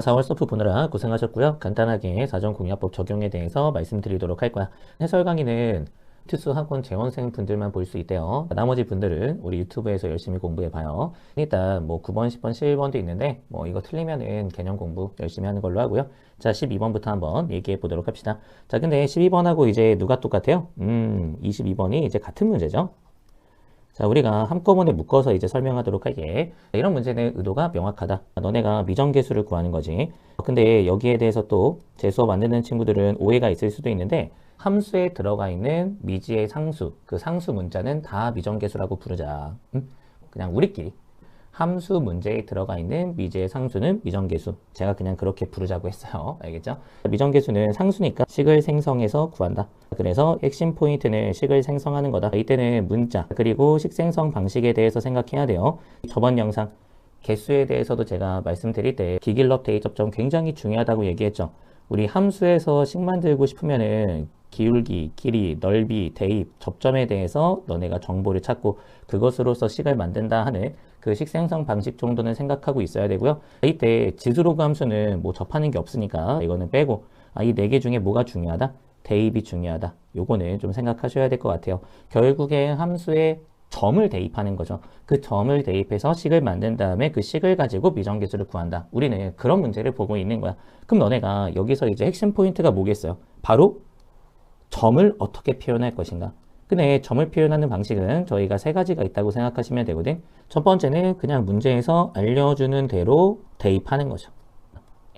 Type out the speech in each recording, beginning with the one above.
4월 서프 보느라 고생하셨고요. 간단하게 사전공략법 적용에 대해서 말씀드리도록 할 거야. 해설 강의는 특수학원 재원생 분들만 볼 수 있대요. 나머지 분들은 우리 유튜브에서 열심히 공부해봐요. 일단 뭐 9번, 10번, 11번도 있는데 뭐 이거 틀리면은 개념 공부 열심히 하는 걸로 하고요. 자, 12번부터 한번 얘기해 보도록 합시다. 자, 근데 12번하고 이제 누가 똑같아요? 22번이 이제 같은 문제죠. 자, 우리가 한꺼번에 묶어서 이제 설명하도록 할게. 이런 문제는 의도가 명확하다. 너네가 미정계수를 구하는 거지. 근데 여기에 대해서 또 재수업 만드는 친구들은 오해가 있을 수도 있는데 함수에 들어가 있는 미지의 상수, 그 상수 문자는 다 미정계수라고 부르자. 그냥 우리끼리. 함수 문제에 들어가 있는 미지의 상수는 미정계수. 제가 그냥 그렇게 부르자고 했어요. 알겠죠? 미정계수는 상수니까 식을 생성해서 구한다. 그래서 핵심 포인트는 식을 생성하는 거다. 이때는 문자 그리고 식 생성 방식에 대해서 생각해야 돼요. 저번 영상 개수에 대해서도 제가 말씀드릴 때 기길럽 대입 접점 굉장히 중요하다고 얘기했죠. 우리 함수에서 식 만들고 싶으면은 기울기, 길이, 넓이, 대입, 접점에 대해서 너네가 정보를 찾고 그것으로서 식을 만든다 하는 그 식 생성 방식 정도는 생각하고 있어야 되고요. 이때 지수로그 함수는 뭐 접하는 게 없으니까 이거는 빼고 이 네 개 중에 뭐가 중요하다? 대입이 중요하다. 요거는 좀 생각하셔야 될 것 같아요. 결국에 함수에 점을 대입하는 거죠. 그 점을 대입해서 식을 만든 다음에 그 식을 가지고 미정계수를 구한다. 우리는 그런 문제를 보고 있는 거야. 그럼 너네가 여기서 이제 핵심 포인트가 뭐겠어요? 바로 점을 어떻게 표현할 것인가. 근데 점을 표현하는 방식은 저희가 세 가지가 있다고 생각하시면 되거든. 첫 번째는 그냥 문제에서 알려주는 대로 대입하는 거죠.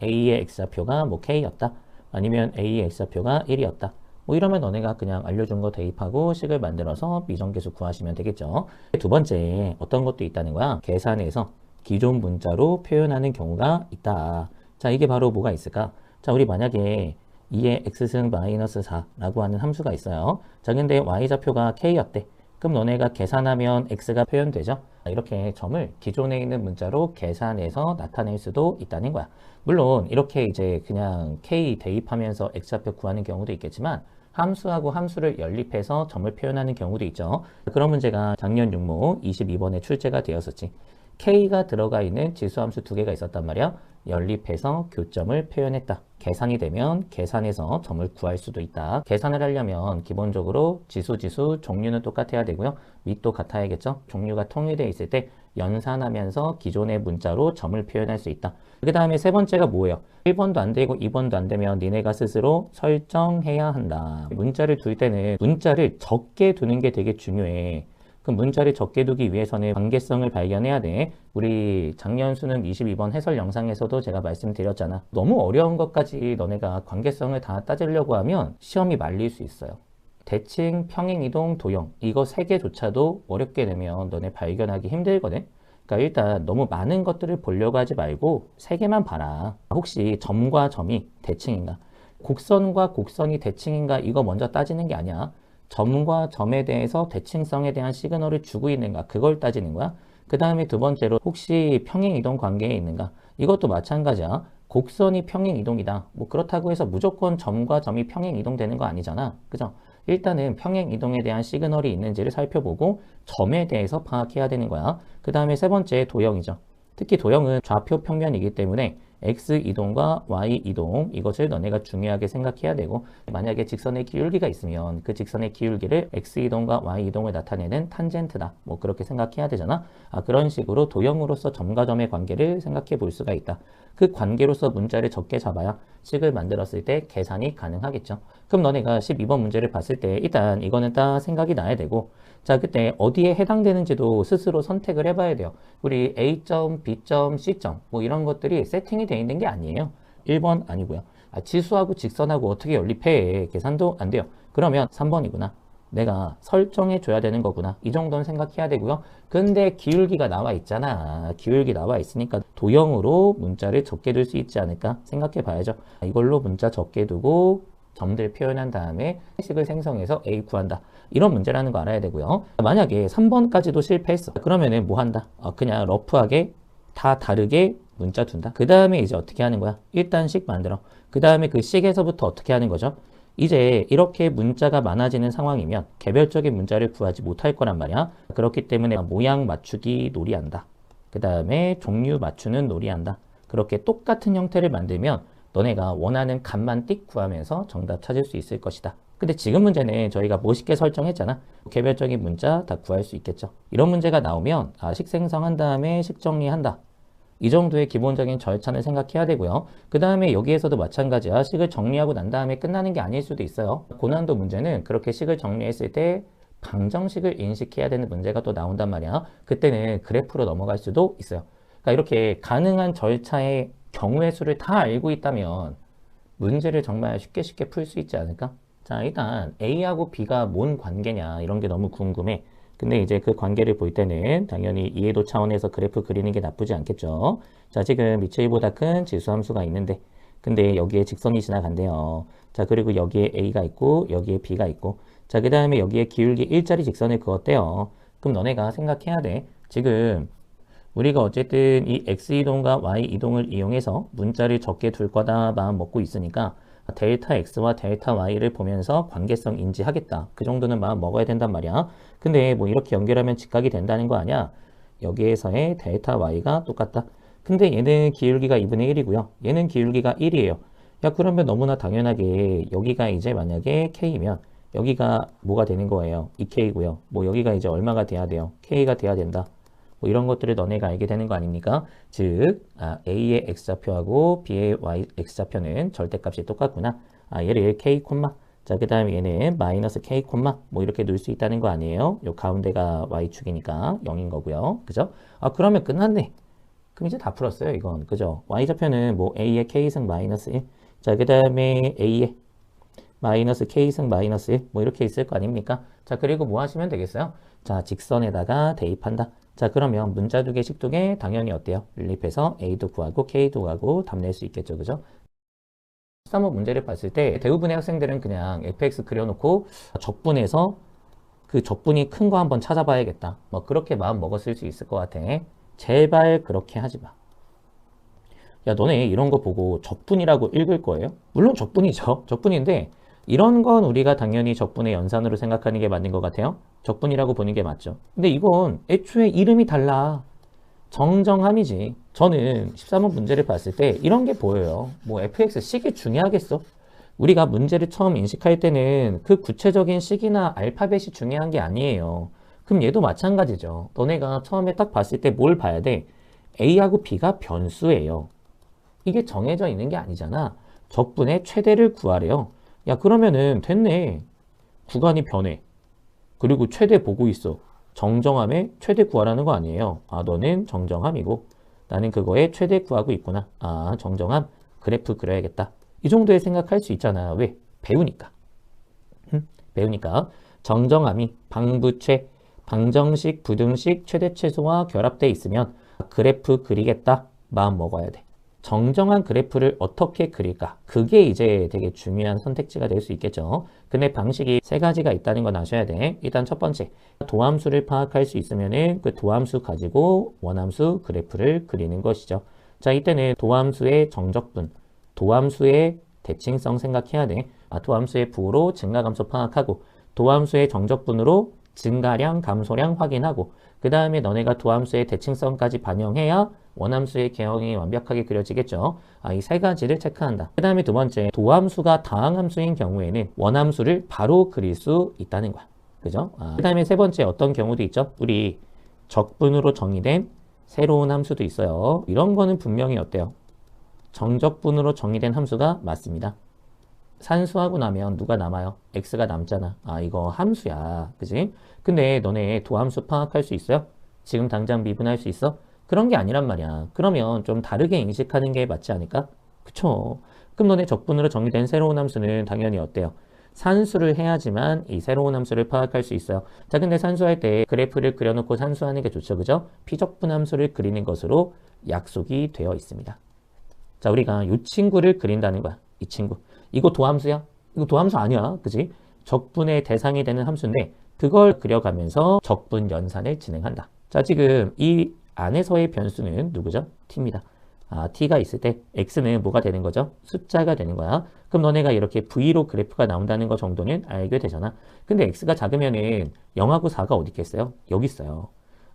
A의 X좌표가 뭐 K였다. 아니면 A의 X좌표가 1이었다. 뭐 이러면 너네가 그냥 알려준 거 대입하고 식을 만들어서 미정계수 구하시면 되겠죠. 두 번째 어떤 것도 있다는 거야. 계산에서 기존 문자로 표현하는 경우가 있다. 자, 이게 바로 뭐가 있을까? 자, 우리 만약에 2의 x승 마이너스 4라고 하는 함수가 있어요. 자, 근데 y좌표가 k였대. 그럼 너네가 계산하면 x가 표현되죠? 이렇게 점을 기존에 있는 문자로 계산해서 나타낼 수도 있다는 거야. 물론 이렇게 이제 그냥 k 대입하면서 x좌표 구하는 경우도 있겠지만 함수하고 함수를 연립해서 점을 표현하는 경우도 있죠. 그런 문제가 작년 육모 22번에 출제가 되었었지. k가 들어가 있는 지수함수 두 개가 있었단 말이야. 연립해서 교점을 표현했다. 계산이 되면 계산해서 점을 구할 수도 있다. 계산을 하려면 기본적으로 지수 종류는 똑같아야 되고요. 밑도 같아야겠죠. 종류가 통일되어 있을 때 연산하면서 기존의 문자로 점을 표현할 수 있다. 그 다음에 세 번째가 뭐예요? 1번도 안 되고 2번도 안 되면 니네가 스스로 설정해야 한다. 문자를 둘 때는 문자를 적게 두는 게 되게 중요해. 그 문자를 적게 두기 위해서는 관계성을 발견해야 돼. 우리 작년 수능 22번 해설 영상에서도 제가 말씀드렸잖아. 너무 어려운 것까지 너네가 관계성을 다 따지려고 하면 시험이 말릴 수 있어요. 대칭, 평행이동, 도형 이거 세 개조차도 어렵게 되면 너네 발견하기 힘들거든. 그러니까 일단 너무 많은 것들을 보려고 하지 말고 세 개만 봐라. 혹시 점과 점이 대칭인가? 곡선과 곡선이 대칭인가? 이거 먼저 따지는 게 아니야. 점과 점에 대해서 대칭성에 대한 시그널을 주고 있는가 그걸 따지는 거야. 그 다음에 두 번째로 혹시 평행이동 관계에 있는가 이것도 마찬가지야. 곡선이 평행이동이다. 뭐 그렇다고 해서 무조건 점과 점이 평행이동되는 거 아니잖아. 그죠? 일단은 평행이동에 대한 시그널이 있는지를 살펴보고 점에 대해서 파악해야 되는 거야. 그 다음에 세 번째 도형이죠. 특히 도형은 좌표 평면이기 때문에 X이동과 Y이동 이것을 너네가 중요하게 생각해야 되고 만약에 직선의 기울기가 있으면 그 직선의 기울기를 X이동과 Y이동을 나타내는 탄젠트다. 뭐 그렇게 생각해야 되잖아. 그런 식으로 도형으로서 점과 점의 관계를 생각해 볼 수가 있다. 그 관계로서 문자를 적게 잡아야 식을 만들었을 때 계산이 가능하겠죠. 그럼 너네가 12번 문제를 봤을 때 일단 이거는 딱 생각이 나야 되고 자, 그때 어디에 해당되는지도 스스로 선택을 해봐야 돼요. 우리 A점, B점, C점 뭐 이런 것들이 세팅이 되어 있는 게 아니에요. 1번 아니고요. 지수하고 직선하고 어떻게 연립해? 계산도 안 돼요. 그러면 3번이구나. 내가 설정해 줘야 되는 거구나. 이 정도는 생각해야 되고요. 근데 기울기가 나와 있잖아. 기울기 나와 있으니까 도형으로 문자를 적게 둘 수 있지 않을까 생각해 봐야죠. 이걸로 문자 적게 두고 점들 표현한 다음에 식을 생성해서 A 구한다. 이런 문제라는 거 알아야 되고요. 만약에 3번까지도 실패했어. 그러면은 뭐 한다? 그냥 러프하게 다 다르게 문자 둔다. 그 다음에 이제 어떻게 하는 거야? 일단 식 만들어. 그 다음에 그 식에서부터 어떻게 하는 거죠? 이제 이렇게 문자가 많아지는 상황이면 개별적인 문자를 구하지 못할 거란 말이야. 그렇기 때문에 모양 맞추기 놀이한다. 그 다음에 종류 맞추는 놀이한다. 그렇게 똑같은 형태를 만들면 너네가 원하는 값만 띡 구하면서 정답 찾을 수 있을 것이다. 근데 지금 문제는 저희가 멋있게 설정했잖아. 개별적인 문자 다 구할 수 있겠죠. 이런 문제가 나오면 식 생성한 다음에 식 정리한다. 이 정도의 기본적인 절차는 생각해야 되고요. 그 다음에 여기에서도 마찬가지야. 식을 정리하고 난 다음에 끝나는 게 아닐 수도 있어요. 고난도 문제는 그렇게 식을 정리했을 때 방정식을 인식해야 되는 문제가 또 나온단 말이야. 그때는 그래프로 넘어갈 수도 있어요. 그러니까 이렇게 가능한 절차의 경우의 수를 다 알고 있다면 문제를 정말 쉽게 풀 수 있지 않을까? 자, 일단 A하고 B가 뭔 관계냐 이런 게 너무 궁금해. 근데 이제 그 관계를 볼 때는 당연히 이해도 차원에서 그래프 그리는 게 나쁘지 않겠죠. 자, 지금 미츠이보다 큰 지수함수가 있는데 근데 여기에 직선이 지나간대요. 자, 그리고 여기에 A가 있고 여기에 B가 있고 자, 그 다음에 여기에 기울기 1짜리 직선을 그었대요. 그럼 너네가 생각해야 돼. 지금 우리가 어쨌든 이 X이동과 Y이동을 이용해서 문자를 적게 둘 거다 마음 먹고 있으니까 델타 X와 델타 Y를 보면서 관계성 인지하겠다. 그 정도는 마음 먹어야 된단 말이야. 근데 뭐 이렇게 연결하면 직각이 된다는 거 아니야? 여기에서의 델타 Y가 똑같다. 근데 얘는 기울기가 2분의 1이고요. 얘는 기울기가 1이에요. 야, 그러면 너무나 당연하게 여기가 이제 만약에 K면 여기가 뭐가 되는 거예요? 2K고요. 뭐 여기가 이제 얼마가 돼야 돼요? K가 돼야 된다. 뭐 이런 것들을 너네가 알게 되는 거 아닙니까? 즉, A의 X좌표하고 B의 Y X좌표는 절대값이 똑같구나. 얘를 K, 자, 그 다음에 얘는 마이너스 K, 뭐 이렇게 놓을 수 있다는 거 아니에요? 요 가운데가 Y축이니까 0인 거고요. 그죠? 그러면 끝났네. 그럼 이제 다 풀었어요, 이건. 그죠? Y좌표는 뭐 A의 K승 마이너스 1. 자, 그 다음에 A의 마이너스 K승 마이너스 1. 뭐 이렇게 있을 거 아닙니까? 자, 그리고 뭐 하시면 되겠어요? 자, 직선에다가 대입한다. 자, 그러면 문자 두 개, 식 두 개 당연히 어때요? 연립해서 A도 구하고 K도 구하고 답 낼 수 있겠죠. 그죠? 13호 문제를 봤을 때 대부분의 학생들은 그냥 fx 그려놓고 적분해서 그 적분이 큰 거 한번 찾아봐야겠다. 뭐 그렇게 마음 먹었을 수 있을 것 같아. 제발 그렇게 하지 마. 야, 너네 이런 거 보고 적분이라고 읽을 거예요? 물론 적분이죠. 적분인데 이런 건 우리가 당연히 적분의 연산으로 생각하는 게 맞는 것 같아요. 적분이라고 보는 게 맞죠. 근데 이건 애초에 이름이 달라. 정정함이지. 저는 13번 문제를 봤을 때 이런 게 보여요. 뭐 fx 식이 중요하겠어? 우리가 문제를 처음 인식할 때는 그 구체적인 식이나 알파벳이 중요한 게 아니에요. 그럼 얘도 마찬가지죠. 너네가 처음에 딱 봤을 때 뭘 봐야 돼? A하고 B가 변수예요. 이게 정해져 있는 게 아니잖아. 적분의 최대를 구하래요. 야, 그러면은 됐네. 구간이 변해. 그리고 최대 보고 있어. 정정함의 최대 구하라는 거 아니에요. 너는 정정함이고 나는 그거의 최대 구하고 있구나. 정정함. 그래프 그려야겠다. 이 정도의 생각할 수 있잖아. 왜? 배우니까. 배우니까 정정함이 방부최, 방정식, 부등식, 최대최소와 결합되어 있으면 그래프 그리겠다. 마음 먹어야 돼. 정정한 그래프를 어떻게 그릴까? 그게 이제 되게 중요한 선택지가 될 수 있겠죠. 근데 방식이 세 가지가 있다는 건 아셔야 돼. 일단 첫 번째, 도함수를 파악할 수 있으면은 그 도함수 가지고 원함수 그래프를 그리는 것이죠. 자, 이때는 도함수의 정적분, 도함수의 대칭성 생각해야 돼. 도함수의 부호로 증가감소 파악하고 도함수의 정적분으로 증가량, 감소량 확인하고 그 다음에 너네가 도함수의 대칭성까지 반영해야 원함수의 개형이 완벽하게 그려지겠죠. 이 세 가지를 체크한다. 그 다음에 두 번째, 도함수가 다항함수인 경우에는 원함수를 바로 그릴 수 있다는 거야. 그죠? 그 다음에 세 번째 어떤 경우도 있죠? 우리 적분으로 정의된 새로운 함수도 있어요. 이런 거는 분명히 어때요? 정적분으로 정의된 함수가 맞습니다. 산수하고 나면 누가 남아요? x가 남잖아. 이거 함수야. 그지? 근데 너네 도함수 파악할 수 있어요? 지금 당장 미분할 수 있어? 그런 게 아니란 말이야. 그러면 좀 다르게 인식하는 게 맞지 않을까? 그쵸? 그럼 너네 적분으로 정의된 새로운 함수는 당연히 어때요? 산수를 해야지만 이 새로운 함수를 파악할 수 있어요. 자, 근데 산수할 때 그래프를 그려놓고 산수하는 게 좋죠. 그죠? 피적분 함수를 그리는 것으로 약속이 되어 있습니다. 자, 우리가 이 친구를 그린다는 거야. 이 친구. 이거 도함수야? 이거 도함수 아니야. 그지? 적분의 대상이 되는 함수인데 그걸 그려가면서 적분 연산을 진행한다. 자, 지금 이 안에서의 변수는 누구죠? t입니다. t가 있을 때 x는 뭐가 되는 거죠? 숫자가 되는 거야. 그럼 너네가 이렇게 v로 그래프가 나온다는 거 정도는 알게 되잖아. 근데 x가 작으면은 0하고 4가 어디 있겠어요? 여기 있어요.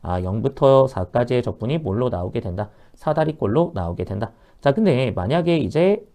0부터 4까지의 적분이 뭘로 나오게 된다? 사다리꼴로 나오게 된다. 자, 근데 만약에 이제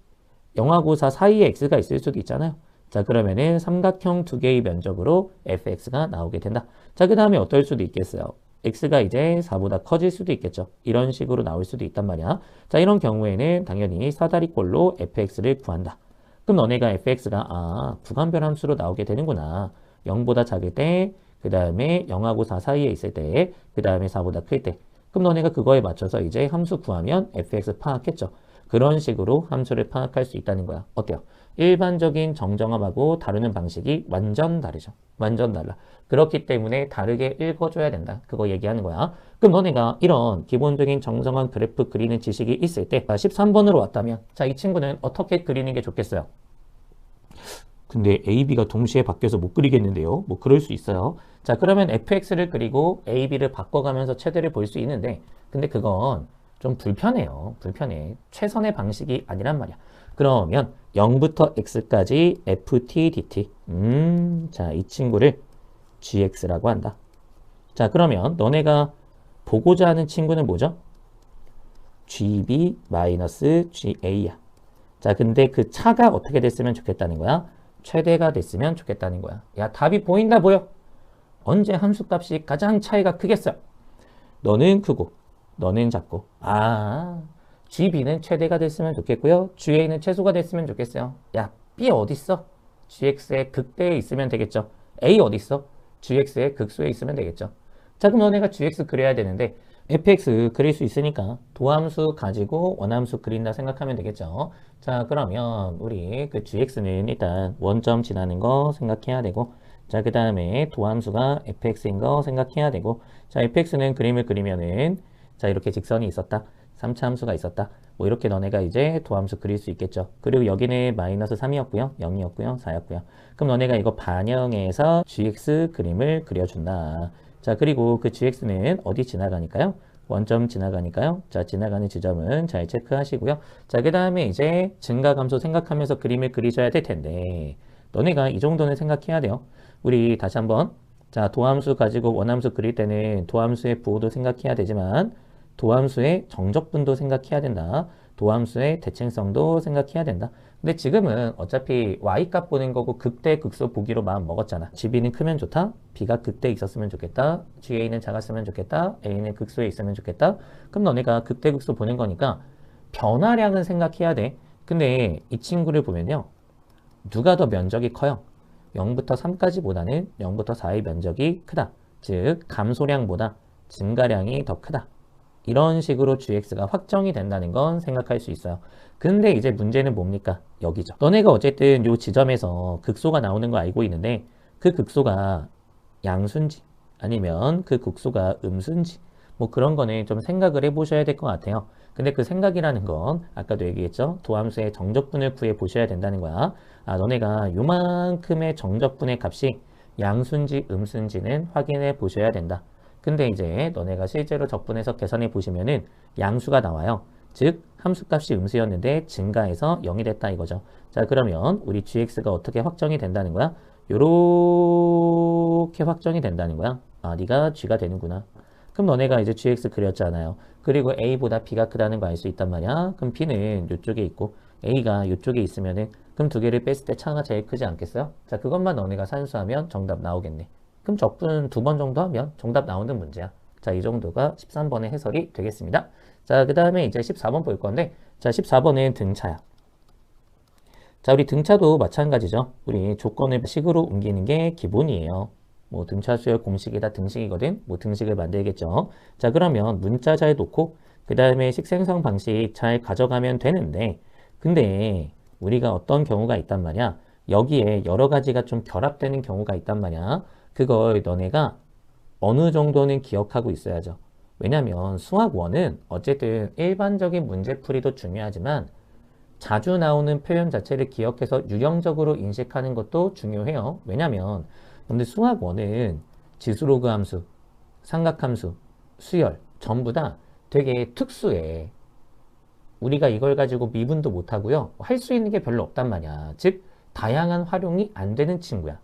영하고사 사이에 x가 있을 수도 있잖아요. 자, 그러면은 삼각형 두 개의 면적으로 fx가 나오게 된다. 자, 그 다음에 어떨 수도 있겠어요. x가 이제 4보다 커질 수도 있겠죠. 이런 식으로 나올 수도 있단 말이야. 자, 이런 경우에는 당연히 사다리꼴로 fx를 구한다. 그럼 너네가 fx가 부관별 함수로 나오게 되는구나. 0보다 작을 때, 그 다음에 0하고 4 사이에 있을 때, 그 다음에 4보다 클 때. 그럼 너네가 그거에 맞춰서 이제 함수 구하면 fx 파악했죠. 그런 식으로 함수를 파악할 수 있다는 거야. 어때요? 일반적인 정정함하고 다루는 방식이 완전 다르죠. 완전 달라. 그렇기 때문에 다르게 읽어줘야 된다. 그거 얘기하는 거야. 그럼 너네가 이런 기본적인 정정한 그래프 그리는 지식이 있을 때 13번으로 왔다면 자, 이 친구는 어떻게 그리는 게 좋겠어요? 근데 A, B가 동시에 바뀌어서 못 그리겠는데요. 뭐 그럴 수 있어요. 자, 그러면 fx를 그리고 A, B를 바꿔가면서 최대를 볼 수 있는데 근데 그건 좀 불편해요. 불편해. 최선의 방식이 아니란 말이야. 그러면 0부터 x까지 ft dt. 자, 이 친구를 gx라고 한다. 자, 그러면 너네가 보고자 하는 친구는 뭐죠? gb-ga야. 자, 근데 그 차가 어떻게 됐으면 좋겠다는 거야? 최대가 됐으면 좋겠다는 거야. 야, 답이 보인다 보여? 언제 함수값이 가장 차이가 크겠어요? 너는 크고 너는 작고. GB는 최대가 됐으면 좋겠고요. GA는 최소가 됐으면 좋겠어요. 야, B 어딨어? GX의 극대에 있으면 되겠죠. A 어딨어? GX의 극소에 있으면 되겠죠. 자, 그럼 너네가 GX 그려야 되는데 fx 그릴 수 있으니까 도함수 가지고 원함수 그린다 생각하면 되겠죠. 자, 그러면 우리 그 gx는 일단 원점 지나는 거 생각해야 되고, 자, 그 다음에 도함수가 fx인 거 생각해야 되고, 자, fx는 그림을 그리면은 자, 이렇게 직선이 있었다. 3차 함수가 있었다. 뭐 이렇게 너네가 이제 도함수 그릴 수 있겠죠. 그리고 여기는 마이너스 3이었고요. 0이었고요. 4였고요. 그럼 너네가 이거 반영해서 gx 그림을 그려준다. 자, 그리고 그 gx는 어디 지나가니까요? 원점 지나가니까요. 자, 지나가는 지점은 잘 체크하시고요. 자, 그 다음에 이제 증가감소 생각하면서 그림을 그리셔야 될 텐데 너네가 이 정도는 생각해야 돼요. 우리 다시 한번 자, 도함수 가지고 원함수 그릴 때는 도함수의 부호도 생각해야 되지만 도함수의 정적분도 생각해야 된다. 도함수의 대칭성도 생각해야 된다. 근데 지금은 어차피 y값 보는 거고 극대 극소 보기로 마음 먹었잖아. GB는 크면 좋다. B가 극대에 있었으면 좋겠다. GA는 작았으면 좋겠다. A는 극소에 있으면 좋겠다. 그럼 너네가 극대 극소 보는 거니까 변화량은 생각해야 돼. 근데 이 친구를 보면요. 누가 더 면적이 커요? 0부터 3까지보다는 0부터 4의 면적이 크다. 즉 감소량보다 증가량이 더 크다. 이런 식으로 gx가 확정이 된다는 건 생각할 수 있어요. 근데 이제 문제는 뭡니까? 여기죠. 너네가 어쨌든 이 지점에서 극소가 나오는 거 알고 있는데 그 극소가 양수인지 아니면 그 극소가 음수인지 뭐 그런 거는 좀 생각을 해보셔야 될 것 같아요. 근데 그 생각이라는 건 아까도 얘기했죠. 도함수의 정적분을 구해 보셔야 된다는 거야. 너네가 요만큼의 정적분의 값이 양수인지 음수인지는 확인해 보셔야 된다. 근데 이제 너네가 실제로 적분해서 계산해 보시면은 양수가 나와요. 즉 함수값이 음수였는데 증가해서 0이 됐다 이거죠. 자, 그러면 우리 gx가 어떻게 확정이 된다는 거야? 요렇게 확정이 된다는 거야. 네가 g가 되는구나. 그럼 너네가 이제 gx 그렸잖아요. 그리고 a보다 b가 크다는 거 알 수 있단 말이야. 그럼 b는 이쪽에 있고 a가 이쪽에 있으면은 그럼 두 개를 뺐을 때 차가 제일 크지 않겠어요? 자, 그것만 너네가 산수하면 정답 나오겠네. 그럼 적분 2번 정도 하면 정답 나오는 문제야. 자, 이 정도가 13번의 해설이 되겠습니다. 자, 그 다음에 이제 14번 볼 건데, 자, 14번은 등차야. 자, 우리 등차도 마찬가지죠. 우리 조건을 식으로 옮기는 게 기본이에요. 뭐 등차 수열 공식이다 등식이거든. 뭐 등식을 만들겠죠. 자, 그러면 문자 잘 놓고 그 다음에 식 생성 방식 잘 가져가면 되는데, 근데 우리가 어떤 경우가 있단 말이야. 여기에 여러 가지가 좀 결합되는 경우가 있단 말이야. 그걸 너네가 어느 정도는 기억하고 있어야죠. 왜냐면 수학 1은 어쨌든 일반적인 문제풀이도 중요하지만 자주 나오는 표현 자체를 기억해서 유형적으로 인식하는 것도 중요해요. 왜냐면 근데 수학 1은 지수로그 함수, 삼각함수, 수열 전부 다 되게 특수해. 우리가 이걸 가지고 미분도 못하고요. 할 수 있는 게 별로 없단 말이야. 즉 다양한 활용이 안 되는 친구야.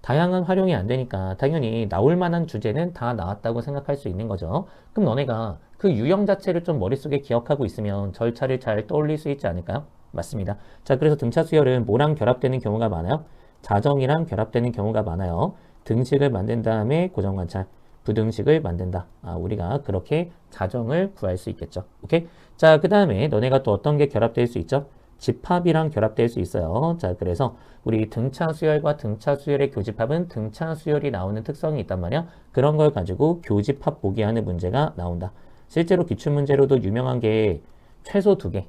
다양한 활용이 안 되니까 당연히 나올 만한 주제는 다 나왔다고 생각할 수 있는 거죠. 그럼 너네가 그 유형 자체를 좀 머릿속에 기억하고 있으면 절차를 잘 떠올릴 수 있지 않을까요? 맞습니다. 자, 그래서 등차 수열은 뭐랑 결합되는 경우가 많아요? 자정이랑 결합되는 경우가 많아요. 등식을 만든 다음에 고정관찰, 부등식을 만든다. 우리가 그렇게 자정을 구할 수 있겠죠. 오케이? 자, 그 다음에 너네가 또 어떤 게 결합될 수 있죠? 집합이랑 결합될 수 있어요. 자, 그래서 우리 등차 수열과 등차 수열의 교집합은 등차 수열이 나오는 특성이 있단 말이야. 그런 걸 가지고 교집합 보기 하는 문제가 나온다. 실제로 기출문제로도 유명한 게 최소 2개.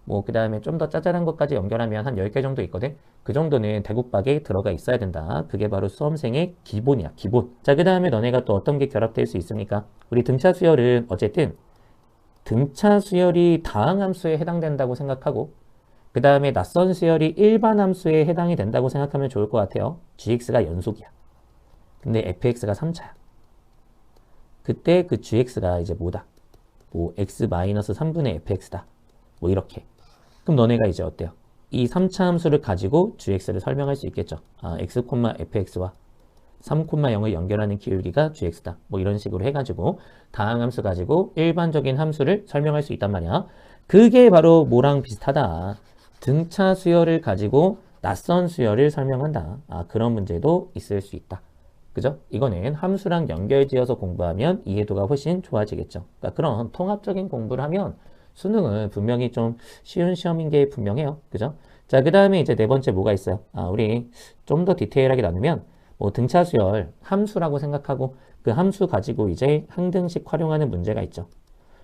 뭐, 그 다음에 좀 더 짜잘한 것까지 연결하면 한 10개 정도 있거든. 그 정도는 대국박에 들어가 있어야 된다. 그게 바로 수험생의 기본이야, 기본. 자, 그 다음에 너네가 또 어떤 게 결합될 수 있습니까? 우리 등차 수열은 어쨌든 등차 수열이 다항함수에 해당된다고 생각하고 그 다음에 낯선 수열이 일반함수에 해당이 된다고 생각하면 좋을 것 같아요. gx가 연속이야. 근데 fx가 3차야. 그때 그 gx가 이제 뭐다? 뭐 x-3분의 fx다. 뭐 이렇게. 그럼 너네가 이제 어때요? 이 3차 함수를 가지고 gx를 설명할 수 있겠죠. x, fx와 3,0을 연결하는 기울기가 gx다. 뭐 이런 식으로 해가지고 다항함수 가지고 일반적인 함수를 설명할 수 있단 말이야. 그게 바로 뭐랑 비슷하다. 등차 수열을 가지고 낯선 수열을 설명한다. 그런 문제도 있을 수 있다. 그죠? 이거는 함수랑 연결지어서 공부하면 이해도가 훨씬 좋아지겠죠. 그러니까 그런 통합적인 공부를 하면 수능은 분명히 좀 쉬운 시험인 게 분명해요. 그죠? 자, 그 다음에 이제 네 번째 뭐가 있어요? 우리 좀 더 디테일하게 나누면 뭐 등차 수열 함수라고 생각하고 그 함수 가지고 이제 항등식 활용하는 문제가 있죠.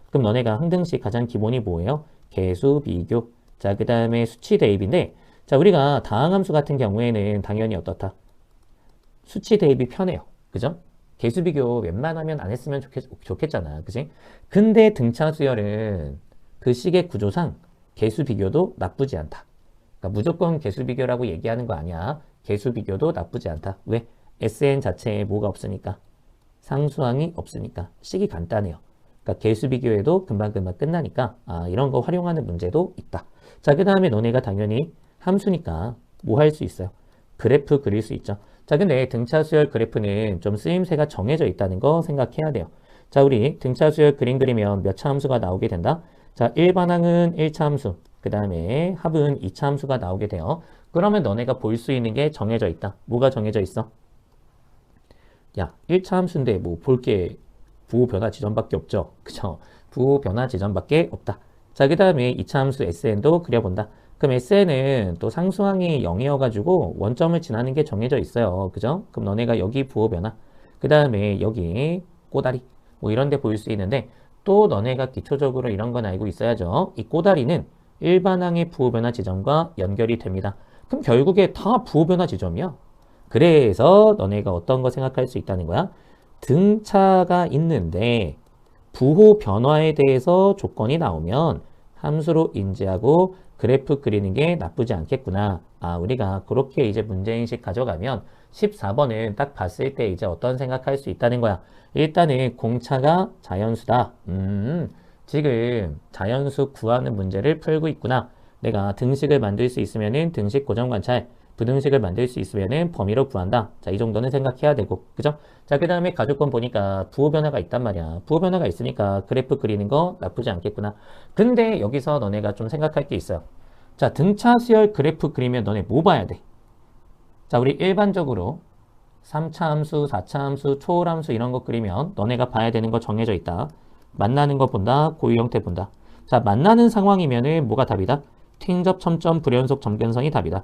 그럼 너네가 항등식 가장 기본이 뭐예요? 계수, 비교. 자, 그 다음에 수치 대입인데, 자, 우리가 다항함수 같은 경우에는 당연히 어떻다? 수치 대입이 편해요. 그죠? 계수 비교 웬만하면 안 했으면 좋겠잖아. 그지? 근데 등차 수열은 그 식의 구조상 계수 비교도 나쁘지 않다. 그러니까 무조건 계수 비교라고 얘기하는 거 아니야. 계수 비교도 나쁘지 않다. 왜? SN 자체에 뭐가 없으니까? 상수항이 없으니까. 식이 간단해요. 그러니까 계수 비교에도 금방금방 끝나니까 이런 거 활용하는 문제도 있다. 자, 그 다음에 너네가 당연히 함수니까 뭐 할 수 있어요? 그래프 그릴 수 있죠. 자, 근데 등차 수열 그래프는 좀 쓰임새가 정해져 있다는 거 생각해야 돼요. 자, 우리 등차 수열 그림 그리면 몇 차 함수가 나오게 된다? 자, 일반항은 1차 함수, 그 다음에 합은 2차 함수가 나오게 돼요. 그러면 너네가 볼 수 있는 게 정해져 있다. 뭐가 정해져 있어? 야, 1차 함수인데 뭐 볼 게 부호 변화 지점밖에 없죠. 그죠? 부호 변화 지점밖에 없다. 자, 그 다음에 2차 함수 SN도 그려본다. 그럼 SN은 또 상수항이 0이어가지고 원점을 지나는 게 정해져 있어요. 그죠? 그럼 너네가 여기 부호 변화, 그 다음에 여기 꼬다리, 뭐 이런 데 보일 수 있는데 또 너네가 기초적으로 이런 건 알고 있어야죠. 이 꼬다리는 일반항의 부호 변화 지점과 연결이 됩니다. 그럼 결국에 다 부호 변화 지점이야. 그래서 너네가 어떤 거 생각할 수 있다는 거야? 등차가 있는데 부호 변화에 대해서 조건이 나오면 함수로 인지하고 그래프 그리는 게 나쁘지 않겠구나. 우리가 그렇게 이제 문제인식 가져가면 14번은 딱 봤을 때 이제 어떤 생각할 수 있다는 거야. 일단은 공차가 자연수다. 지금 자연수 구하는 문제를 풀고 있구나. 내가 등식을 만들 수 있으면은 등식 고정관찰, 부등식을 만들 수 있으면은 범위로 구한다. 자, 이 정도는 생각해야 되고, 그죠? 자, 그 다음에 가족권 보니까 부호 변화가 있단 말이야. 부호 변화가 있으니까 그래프 그리는 거 나쁘지 않겠구나. 근데 여기서 너네가 좀 생각할 게 있어요. 자, 등차 수열 그래프 그리면 너네 뭐 봐야 돼? 자, 우리 일반적으로 3차 함수, 4차 함수, 초월 함수 이런 거 그리면 너네가 봐야 되는 거 정해져 있다. 만나는 거 본다, 고유 형태 본다. 자, 만나는 상황이면은 뭐가 답이다? 팅접, 첨점, 불연속, 점근성이 답이다.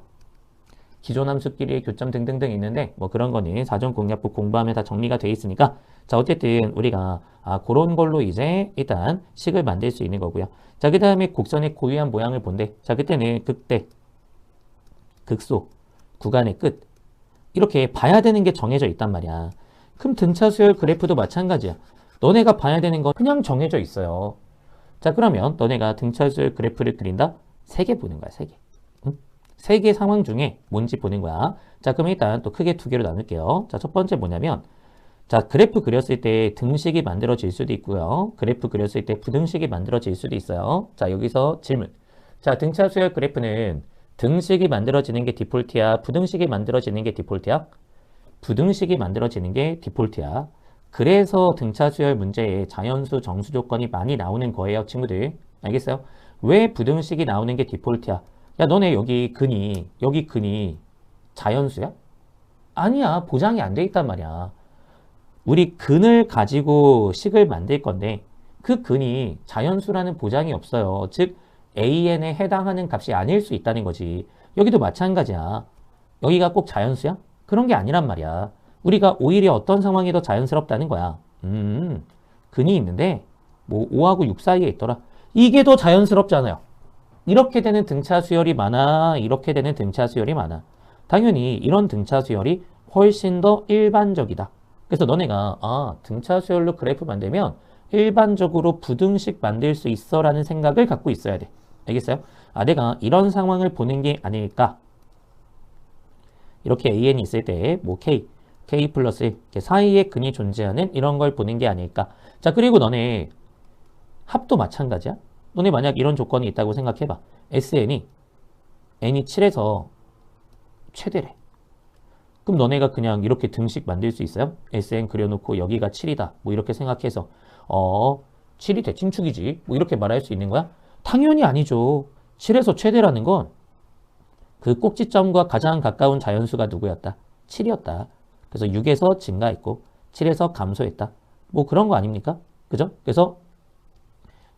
기존 함수끼리의 교점 등등등 있는데 뭐 그런 거는 사전공략부 공부하면 다 정리가 돼 있으니까 자, 어쨌든 우리가 그런 걸로 이제 일단 식을 만들 수 있는 거고요. 자, 그 다음에 곡선의 고유한 모양을 본대. 자, 그때는 극대, 극소, 구간의 끝 이렇게 봐야 되는 게 정해져 있단 말이야. 그럼 등차 수열 그래프도 마찬가지야. 너네가 봐야 되는 건 그냥 정해져 있어요. 자, 그러면 너네가 등차 수열 그래프를 그린다? 3개 보는 거야, 3개. 3개 상황 중에 뭔지 보는 거야. 자, 그럼 일단 또 크게 2개로 나눌게요. 자, 첫 번째 뭐냐면 자, 그래프 그렸을 때 등식이 만들어질 수도 있고요. 그래프 그렸을 때 부등식이 만들어질 수도 있어요. 자, 여기서 질문. 자, 등차 수열 그래프는 등식이 만들어지는 게 디폴트야? 부등식이 만들어지는 게 디폴트야? 부등식이 만들어지는 게 디폴트야. 그래서 등차 수열 문제에 자연수 정수 조건이 많이 나오는 거예요, 친구들. 알겠어요? 왜 부등식이 나오는 게 디폴트야? 야, 너네 여기 근이 자연수야? 아니야. 보장이 안 돼 있단 말이야. 우리 근을 가지고 식을 만들 건데 그 근이 자연수라는 보장이 없어요. 즉 AN에 해당하는 값이 아닐 수 있다는 거지. 여기도 마찬가지야. 여기가 꼭 자연수야? 그런 게 아니란 말이야. 우리가 오히려 어떤 상황이 더 자연스럽다는 거야. 근이 있는데 뭐 5하고 6 사이에 있더라. 이게 더 자연스럽잖아요. 이렇게 되는 등차 수열이 많아. 이렇게 되는 등차 수열이 많아. 당연히 이런 등차 수열이 훨씬 더 일반적이다. 그래서 너네가 등차 수열로 그래프 만들면 일반적으로 부등식 만들 수 있어 라는 생각을 갖고 있어야 돼. 알겠어요? 내가 이런 상황을 보는 게 아닐까. 이렇게 AN이 있을 때 뭐 K 플러스 1 사이에 근이 존재하는 이런 걸 보는 게 아닐까. 자, 그리고 너네 합도 마찬가지야. 너네 만약 이런 조건이 있다고 생각해봐. SN이 N이 7에서 최대래. 그럼 너네가 그냥 이렇게 등식 만들 수 있어요? SN 그려놓고 여기가 7이다. 뭐 이렇게 생각해서 7이 대칭축이지. 뭐 이렇게 말할 수 있는 거야? 당연히 아니죠. 7에서 최대라는 건 그 꼭지점과 가장 가까운 자연수가 누구였다? 7이었다. 그래서 6에서 증가했고 7에서 감소했다. 뭐 그런 거 아닙니까? 그죠? 그래서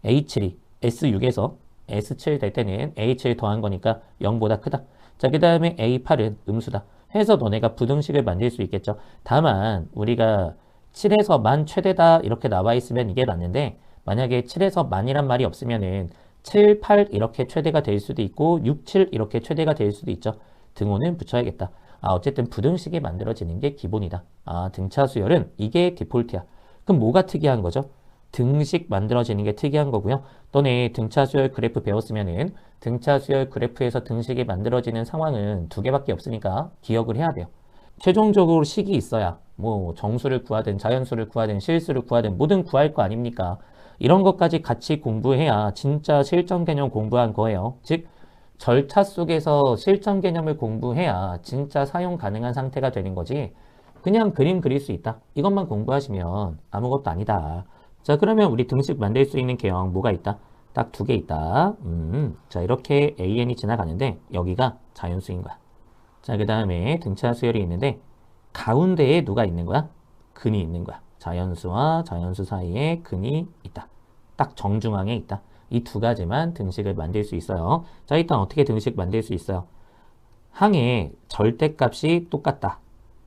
A7이 S6에서 S7 될 때는 A7 더한 거니까 0보다 크다. 자, 그 다음에 A8은 음수다. 해서 너네가 부등식을 만들 수 있겠죠. 다만 우리가 7에서 만 최대다 이렇게 나와 있으면 이게 맞는데 만약에 7에서 만이란 말이 없으면은 7, 8 이렇게 최대가 될 수도 있고 6, 7 이렇게 최대가 될 수도 있죠. 등호는 붙여야겠다. 어쨌든 부등식이 만들어지는 게 기본이다. 등차 수열은 이게 디폴트야. 그럼 뭐가 특이한 거죠? 등식 만들어지는 게 특이한 거고요. 너네 등차 수열 그래프 배웠으면은 등차 수열 그래프에서 등식이 만들어지는 상황은 두 개밖에 없으니까 기억을 해야 돼요. 최종적으로 식이 있어야 뭐 정수를 구하든 자연수를 구하든 실수를 구하든 뭐든 구할 거 아닙니까? 이런 것까지 같이 공부해야 진짜 실전 개념 공부한 거예요. 즉 절차 속에서 실전 개념을 공부해야 진짜 사용 가능한 상태가 되는 거지. 그냥 그림 그릴 수 있다. 이것만 공부하시면 아무것도 아니다. 자, 그러면 우리 등식 만들 수 있는 개형 뭐가 있다? 딱 두 개 있다. 자, 이렇게 AN이 지나가는데 여기가 자연수인 거야. 자, 그 다음에 등차 수열이 있는데 가운데에 누가 있는 거야? 근이 있는 거야. 자연수와 자연수 사이에 근이 있다. 딱 정중앙에 있다. 이 두 가지만 등식을 만들 수 있어요. 자, 일단 어떻게 등식 만들 수 있어요? 항의 절대값이 똑같다.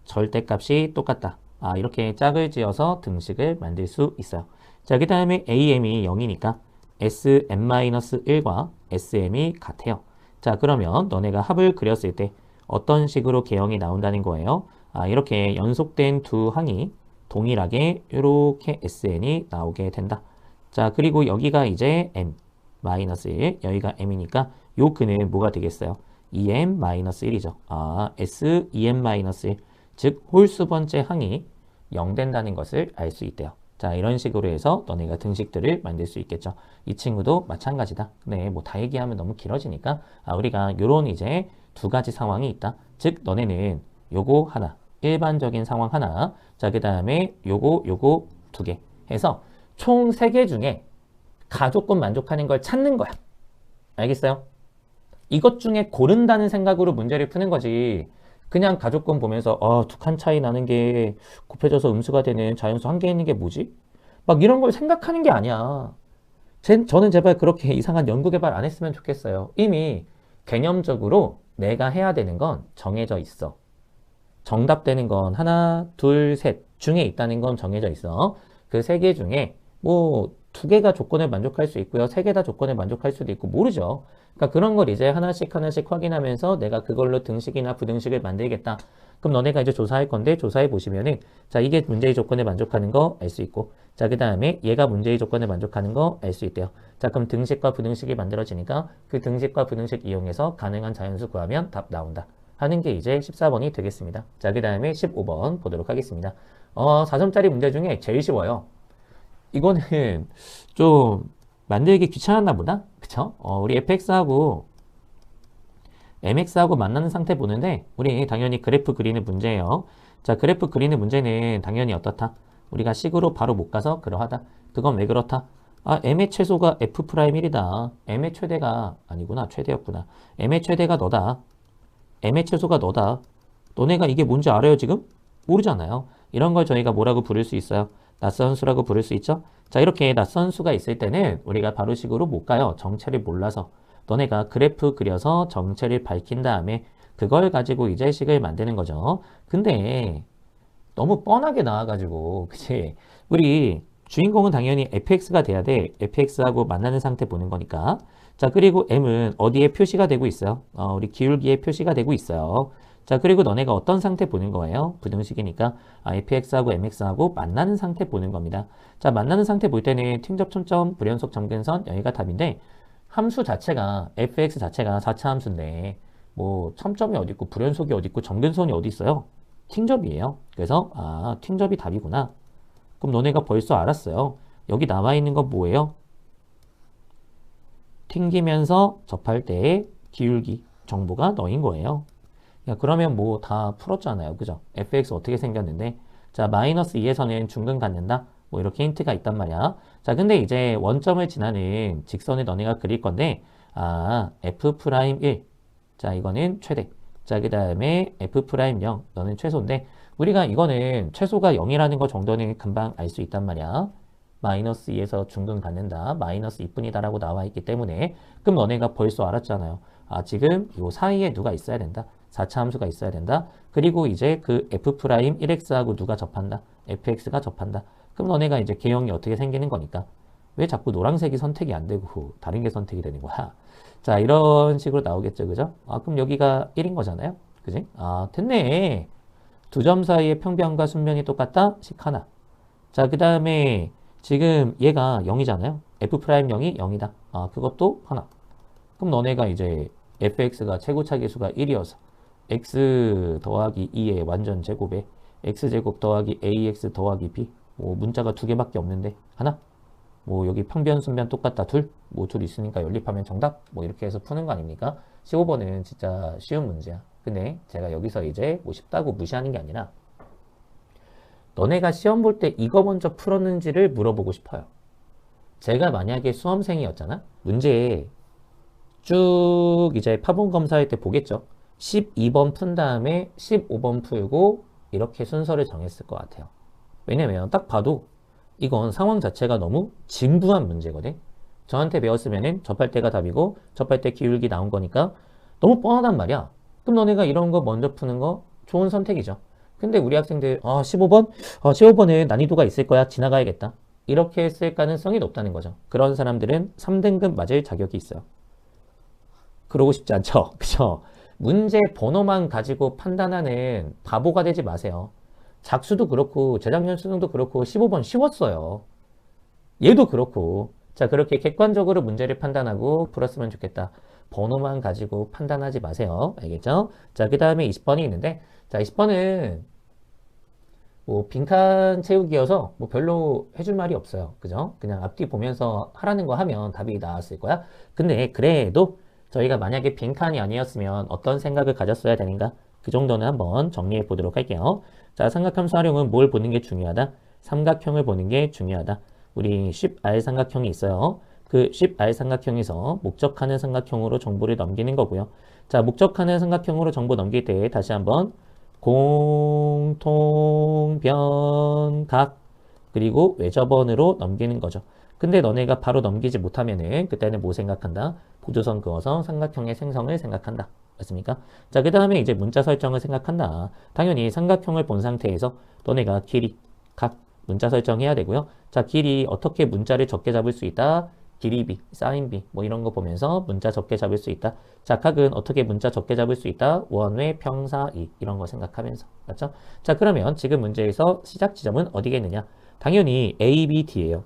절대값이 똑같다. 이렇게 짝을 지어서 등식을 만들 수 있어요. 자, 그 다음에 AM이 0이니까 SM-1과 SM이 같아요. 자, 그러면 너네가 합을 그렸을 때 어떤 식으로 개형이 나온다는 거예요? 이렇게 연속된 두 항이 동일하게 이렇게 SN이 나오게 된다. 자, 그리고 여기가 이제 M-1, 여기가 M이니까 요 근은 뭐가 되겠어요? EM-1이죠. S2M-1, 즉 홀수 번째 항이 0 된다는 것을 알 수 있대요. 자, 이런 식으로 해서 너네가 등식들을 만들 수 있겠죠. 이 친구도 마찬가지다. 네, 뭐 다 얘기하면 너무 길어지니까 우리가 요런 이제 두 가지 상황이 있다. 즉 너네는 요거 하나, 일반적인 상황 하나, 자, 그 다음에 요거 두 개 해서 총 3개 중에 가조건 만족하는 걸 찾는 거야. 알겠어요? 이것 중에 고른다는 생각으로 문제를 푸는 거지. 그냥 가조건 보면서 두 칸 차이 나는 게 곱해져서 음수가 되는 자연수 한 개 있는 게 뭐지? 막 이런 걸 생각하는 게 아니야. 저는 제발 그렇게 이상한 연구개발 안 했으면 좋겠어요. 이미 개념적으로 내가 해야 되는 건 정해져 있어. 정답되는 건 하나, 둘, 셋 중에 있다는 건 정해져 있어. 그 3개 중에 뭐 2개가 조건을 만족할 수 있고요. 3개 다 조건을 만족할 수도 있고 모르죠. 그러니까 그런 걸 이제 하나씩 확인하면서 내가 그걸로 등식이나 부등식을 만들겠다. 그럼 너네가 이제 조사할 건데 조사해 보시면은 자, 이게 문제의 조건에 만족하는 거 알 수 있고 자, 그 다음에 얘가 문제의 조건에 만족하는 거 알 수 있대요. 자, 그럼 등식과 부등식이 만들어지니까 그 등식과 부등식 이용해서 가능한 자연수 구하면 답 나온다 하는 게 이제 14번이 되겠습니다. 자, 그 다음에 15번 보도록 하겠습니다. 4점짜리 문제 중에 제일 쉬워요. 이거는 좀 만들기 귀찮았나 보다. 그쵸? 우리 fx하고 mx하고 만나는 상태 보는데 우리 당연히 그래프 그리는 문제예요. 자, 그래프 그리는 문제는 당연히 어떻다? 우리가 식으로 바로 못 가서 그러하다. 그건 왜 그렇다? 아, m의 최소가 f'1이다. m의 최대가 아니구나. 최대였구나. m의 최대가 너다. m의 최소가 너다. 너네가 이게 뭔지 알아요, 지금? 모르잖아요. 이런 걸 저희가 뭐라고 부를 수 있어요? 낯선 수라고 부를 수 있죠? 자, 이렇게 낯선 수가 있을 때는 우리가 바로 식으로 못 가요. 정체를 몰라서. 너네가 그래프 그려서 정체를 밝힌 다음에 그걸 가지고 이제 식을 만드는 거죠. 근데 너무 뻔하게 나와가지고, 그치? 우리 주인공은 당연히 fx가 돼야 돼. fx하고 만나는 상태 보는 거니까. 자, 그리고 m은 어디에 표시가 되고 있어요? 우리 기울기에 표시가 되고 있어요. 자, 그리고 너네가 어떤 상태 보는 거예요? 부등식이니까 fx하고 mx하고 만나는 상태 보는 겁니다. 자, 만나는 상태 볼 때는 팅접, 촌점, 불연속, 점근선 여기가 답인데 함수 자체가 fx 자체가 4차 함수인데 뭐 첨점이 어디 있고 불연속이 어디 있고 점근선이 어디 있어요? 팅접이에요. 그래서 팅접이 답이구나. 그럼 너네가 벌써 알았어요. 여기 나와 있는 건 뭐예요? 튕기면서 접할 때의 기울기 정보가 너인 거예요. 야, 그러면 뭐 다 풀었잖아요. 그죠? fx 어떻게 생겼는데 자, 마이너스 2에서는 중근 갖는다. 뭐 이렇게 힌트가 있단 말이야. 자, 근데 이제 원점을 지나는 직선을 너네가 그릴 건데 f'1 자, 이거는 최대. 자, 그 다음에 f'0 너는 최소인데 우리가 이거는 최소가 0이라는 거 정도는 금방 알 수 있단 말이야. 마이너스 2에서 중근 갖는다. 마이너스 2분이다 라고 나와 있기 때문에 그럼 너네가 벌써 알았잖아요. 지금 요 사이에 누가 있어야 된다. 4차 함수가 있어야 된다. 그리고 이제 그 f'1x하고 누가 접한다. fx가 접한다. 그럼 너네가 이제 개형이 어떻게 생기는 거니까 왜 자꾸 노란색이 선택이 안 되고 다른 게 선택이 되는 거야. 자, 이런 식으로 나오겠죠. 그죠? 그럼 여기가 1인 거잖아요. 그지? 됐네. 두 점 사이의 평변과 순면이 똑같다? 식 하나. 자, 그 다음에 지금 얘가 0이잖아요. f'0이 0이다. 그것도 하나. 그럼 너네가 이제 fx가 최고차계수가 1이어서 x 더하기 2의 완전 제곱에 x제곱 더하기 ax 더하기 b 뭐 문자가 두 개밖에 없는데 하나? 뭐 여기 평변 순변 똑같다 둘? 뭐 둘 있으니까 연립하면 정답? 뭐 이렇게 해서 푸는 거 아닙니까? 15번은 진짜 쉬운 문제야. 근데 제가 여기서 이제 뭐 쉽다고 무시하는 게 아니라 너네가 시험 볼 때 이거 먼저 풀었는지를 물어보고 싶어요. 제가 만약에 수험생이었잖아? 문제 쭉 이제 파본 검사할 때 보겠죠? 12번 푼 다음에 15번 풀고 이렇게 순서를 정했을 것 같아요. 왜냐면 딱 봐도 이건 상황 자체가 너무 진부한 문제거든. 저한테 배웠으면은 접할 때가 답이고 접할 때 기울기 나온 거니까 너무 뻔하단 말이야. 그럼 너네가 이런 거 먼저 푸는 거 좋은 선택이죠. 근데 우리 학생들 15번? 15번은 난이도가 있을 거야. 지나가야겠다. 이렇게 했을 가능성이 높다는 거죠. 그런 사람들은 3등급 맞을 자격이 있어요. 그러고 싶지 않죠? 그죠? 문제 번호만 가지고 판단하는 바보가 되지 마세요. 작수도 그렇고 재작년 수능도 그렇고 15번 쉬웠어요. 얘도 그렇고 자 그렇게 객관적으로 문제를 판단하고 풀었으면 좋겠다. 번호만 가지고 판단하지 마세요. 알겠죠? 자 그 다음에 20번이 있는데 자 20번은 뭐 빈칸 채우기여서 뭐 별로 해줄 말이 없어요. 그죠? 그냥 앞뒤 보면서 하라는 거 하면 답이 나왔을 거야. 근데 그래도 저희가 만약에 빈칸이 아니었으면 어떤 생각을 가졌어야 되는가? 그 정도는 한번 정리해 보도록 할게요. 자, 삼각함수 활용은 뭘 보는 게 중요하다? 삼각형을 보는 게 중요하다. 우리 쉽R 삼각형이 있어요. 그 쉽R 삼각형에서 목적하는 삼각형으로 정보를 넘기는 거고요. 자, 목적하는 삼각형으로 정보 넘길 때 다시 한번 공통변각 그리고 외접원으로 넘기는 거죠. 근데 너네가 바로 넘기지 못하면은 그때는 뭐 생각한다? 보조선 그어서 삼각형의 생성을 생각한다. 맞습니까? 자, 그 다음에 이제 문자 설정을 생각한다. 당연히 삼각형을 본 상태에서 너네가 길이, 각, 문자 설정해야 되고요. 자, 길이 어떻게 문자를 적게 잡을 수 있다? 길이비, 사인비 뭐 이런 거 보면서 문자 적게 잡을 수 있다. 자, 각은 어떻게 문자 적게 잡을 수 있다? 원외, 평사, 이 이런 거 생각하면서. 맞죠? 자, 그러면 지금 문제에서 시작 지점은 어디겠느냐? 당연히 A, B, D예요.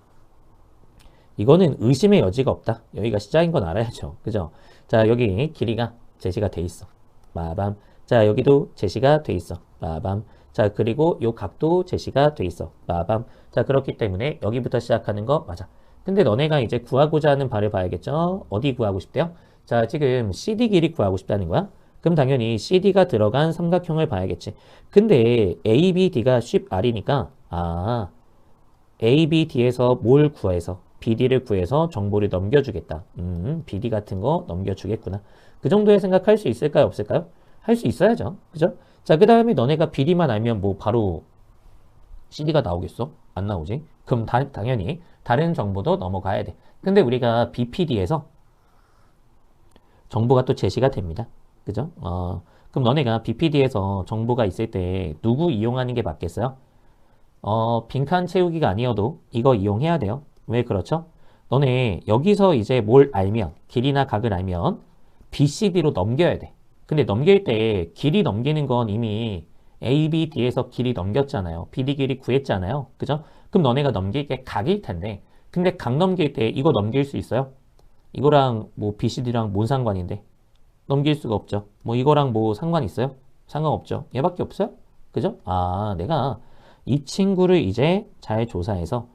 이거는 의심의 여지가 없다. 여기가 시작인 건 알아야죠. 그죠? 자, 여기 길이가 제시가 돼 있어. 마밤. 자, 여기도 제시가 돼 있어. 마밤. 자, 그리고 요 각도 제시가 돼 있어. 마밤. 자, 그렇기 때문에 여기부터 시작하는 거 맞아. 근데 너네가 이제 구하고자 하는 바를 봐야겠죠? 어디 구하고 싶대요? 자, 지금 CD 길이 구하고 싶다는 거야. 그럼 당연히 CD가 들어간 삼각형을 봐야겠지. 근데 ABD가 쉽 R이니까 ABD에서 뭘 구해서 BD를 구해서 정보를 넘겨주겠다. BD 같은 거 넘겨주겠구나. 그 정도의 생각할 수 있을까요? 없을까요? 할 수 있어야죠. 그죠? 자, 그 다음에 너네가 BD만 알면 뭐 바로 CD가 나오겠어? 안 나오지? 그럼 당연히 다른 정보도 넘어가야 돼. 근데 우리가 BPD에서 정보가 또 제시가 됩니다. 그죠? 그럼 너네가 BPD에서 정보가 있을 때 누구 이용하는 게 맞겠어요? 빈칸 채우기가 아니어도 이거 이용해야 돼요. 왜 그렇죠? 너네 여기서 이제 뭘 알면, 길이나 각을 알면 BCD로 넘겨야 돼. 근데 넘길 때 길이 넘기는 건 이미 ABD에서 길이 넘겼잖아요. BD 길이 구했잖아요. 그죠? 그럼 너네가 넘길 게 각일 텐데, 근데 각 넘길 때 이거 넘길 수 있어요? 이거랑 뭐 BCD랑 뭔 상관인데? 넘길 수가 없죠. 뭐 이거랑 뭐 상관 있어요? 상관없죠. 얘밖에 없어요? 그죠? 내가 이 친구를 이제 잘 조사해서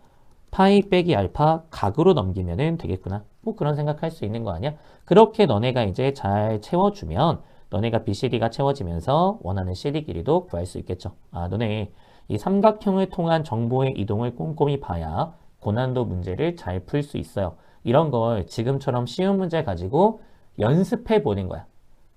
파이 빼기 알파 각으로 넘기면 되겠구나. 뭐 그런 생각할 수 있는 거 아니야? 그렇게 너네가 이제 잘 채워주면 너네가 BCD가 채워지면서 원하는 CD 길이도 구할 수 있겠죠. 너네 이 삼각형을 통한 정보의 이동을 꼼꼼히 봐야 고난도 문제를 잘 풀 수 있어요. 이런 걸 지금처럼 쉬운 문제 가지고 연습해 보는 거야.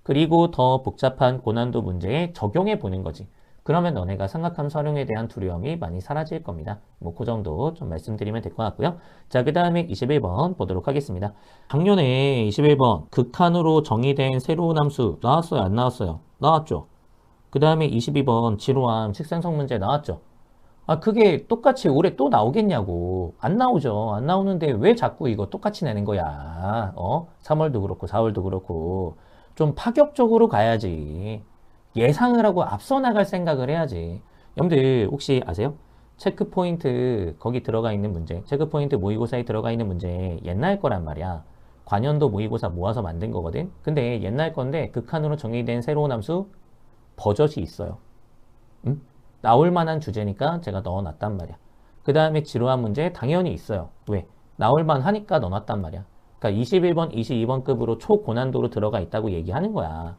그리고 더 복잡한 고난도 문제에 적용해 보는 거지. 그러면 너네가 삼각함수 활용에 대한 두려움이 많이 사라질 겁니다. 뭐 그 정도 좀 말씀드리면 될 것 같고요. 자, 그 다음에 21번 보도록 하겠습니다. 작년에 21번 극한으로 정의된 새로운 함수 나왔어요? 안 나왔어요? 나왔죠. 그 다음에 22번 지루함 식생성 문제 나왔죠. 그게 똑같이 올해 또 나오겠냐고. 안 나오죠. 안 나오는데 왜 자꾸 이거 똑같이 내는 거야? 3월도 그렇고 4월도 그렇고 좀 파격적으로 가야지. 예상을 하고 앞서 나갈 생각을 해야지. 여러분들 혹시 아세요? 체크포인트 거기 들어가 있는 문제, 체크포인트 모의고사에 들어가 있는 문제 옛날 거란 말이야. 관연도 모의고사 모아서 만든 거거든. 근데 옛날 건데 극한으로 정의된 새로운 함수 버젓이 있어요. 응? 나올 만한 주제니까 제가 넣어놨단 말이야. 그 다음에 지루한 문제 당연히 있어요. 왜? 나올 만하니까 넣어놨단 말이야. 그러니까 21번, 22번 급으로 초고난도로 들어가 있다고 얘기하는 거야.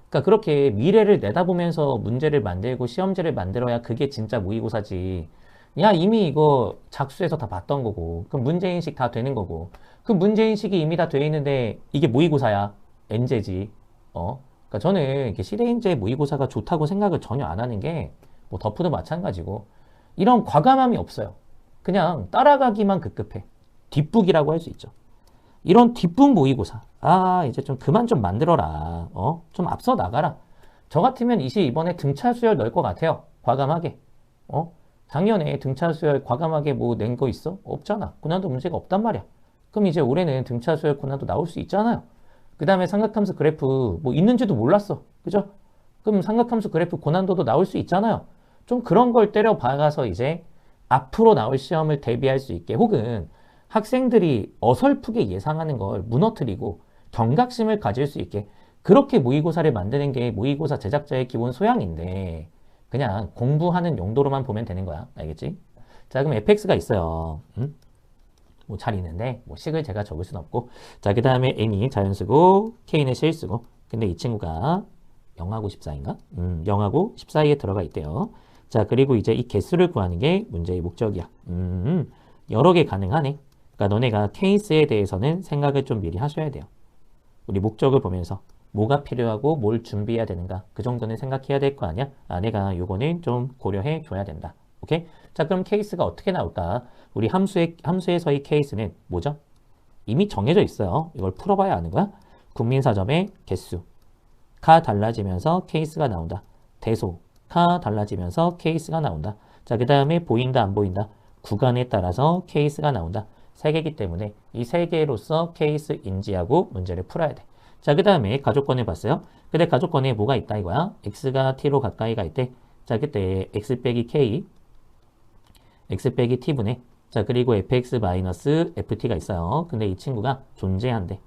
그러니까 그렇게 미래를 내다보면서 문제를 만들고 시험지를 만들어야 그게 진짜 모의고사지. 야, 이미 이거 작수에서 다 봤던 거고, 그럼 문제인식 다 되는 거고, 그 문제인식이 이미 다 돼 있는데 이게 모의고사야. 엔제지. 그러니까 저는 이렇게 시대인재 모의고사가 좋다고 생각을 전혀 안 하는 게, 뭐 덕후도 마찬가지고, 이런 과감함이 없어요. 그냥 따라가기만 급급해. 뒷북이라고 할 수 있죠. 이런 뒷북 모의고사. 이제 좀 그만 좀 만들어라. 좀 앞서 나가라. 저 같으면 22번에 등차 수열 넣을 것 같아요. 과감하게. 작년에 등차 수열 과감하게 뭐 낸 거 있어? 없잖아. 고난도 문제가 없단 말이야. 그럼 이제 올해는 등차 수열 고난도 나올 수 있잖아요. 그 다음에 삼각함수 그래프 뭐 있는지도 몰랐어. 그죠? 그럼 삼각함수 그래프 고난도도 나올 수 있잖아요. 좀 그런 걸 때려 박아서 이제 앞으로 나올 시험을 대비할 수 있게, 혹은 학생들이 어설프게 예상하는 걸 무너뜨리고 경각심을 가질 수 있게, 그렇게 모의고사를 만드는 게 모의고사 제작자의 기본 소양인데 그냥 공부하는 용도로만 보면 되는 거야. 알겠지? 자, 그럼 fx가 있어요. 뭐 잘 있는데 뭐 식을 제가 적을 순 없고, 자, 그 다음에 n이 자연수고 k는 실수고, 근데 이 친구가 0하고 14인가? 0하고 14에 들어가 있대요. 자, 그리고 이제 이 개수를 구하는 게 문제의 목적이야. 여러 개 가능하네. 그러니까 너네가 케이스에 대해서는 생각을 좀 미리 하셔야 돼요. 우리 목적을 보면서 뭐가 필요하고 뭘 준비해야 되는가, 그 정도는 생각해야 될 거 아니야? 내가 요거는 좀 고려해 줘야 된다. 오케이? 자, 그럼 케이스가 어떻게 나올까? 우리 함수에서의 케이스는 뭐죠? 이미 정해져 있어요. 이걸 풀어봐야 아는 거야. 국민사점의 개수가 달라지면서 케이스가 나온다. 대소가 달라지면서 케이스가 나온다. 자, 그 다음에 보인다 안 보인다? 구간에 따라서 케이스가 나온다. 세 개이기 때문에 이 세 개로서 케이스 인지하고 문제를 풀어야 돼. 자, 그 다음에 가족권을 봤어요. 근데 가족권에 뭐가 있다 이거야? x가 t로 가까이 갈 때, 자, 그때 x 빼기 k, x 빼기 t분의, 자, 그리고 fx 마이너스 ft가 있어요. 근데 이 친구가 존재한대.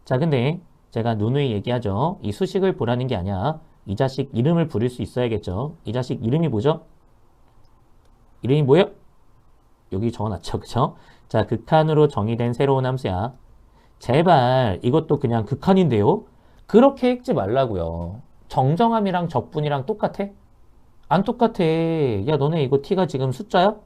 자, 근데 제가 누누이 얘기하죠. 이 수식을 보라는 게 아니야. 이 자식 이름을 부를 수 있어야겠죠. 이 자식 이름이 뭐죠? 이름이 뭐예요? 여기 적어놨죠. 그쵸? 자, 극한으로 정의된 새로운 함수야. 제발 이것도 그냥 극한인데요? 그렇게 읽지 말라고요. 정정함이랑 적분이랑 똑같아? 안 똑같아. 야, 너네 이거 t가 지금 숫자야?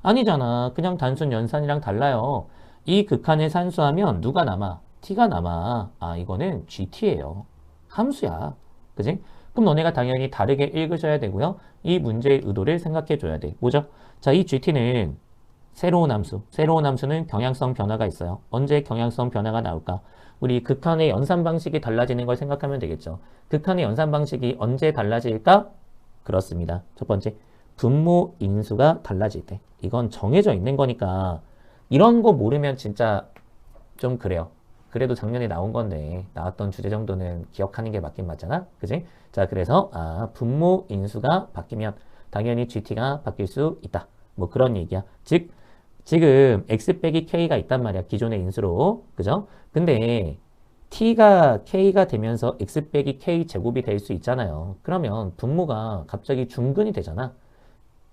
아니잖아. 그냥 단순 연산이랑 달라요. 이 극한을 산수하면 누가 남아? t가 남아. 아, 이거는 gt예요. 함수야. 그지? 그럼 너네가 당연히 다르게 읽으셔야 되고요. 이 문제의 의도를 생각해 줘야 돼. 뭐죠? 자, 이 gt는 새로운 함수. 새로운 함수는 경향성 변화가 있어요. 언제 경향성 변화가 나올까? 우리 극한의 연산 방식이 달라지는 걸 생각하면 되겠죠. 극한의 연산 방식이 언제 달라질까? 그렇습니다. 첫 번째, 분모 인수가 달라질 때. 이건 정해져 있는 거니까 이런 거 모르면 진짜 좀 그래요. 그래도 작년에 나온 건데 나왔던 주제 정도는 기억하는 게 맞긴 맞잖아. 그지? 자, 그래서 분모 인수가 바뀌면 당연히 GT가 바뀔 수 있다. 뭐 그런 얘기야. 즉 지금 x 빼기 k가 있단 말이야. 기존의 인수로. 그죠? 근데 t가 k가 되면서 x 빼기 k 제곱이 될 수 있잖아요. 그러면 분모가 갑자기 중근이 되잖아.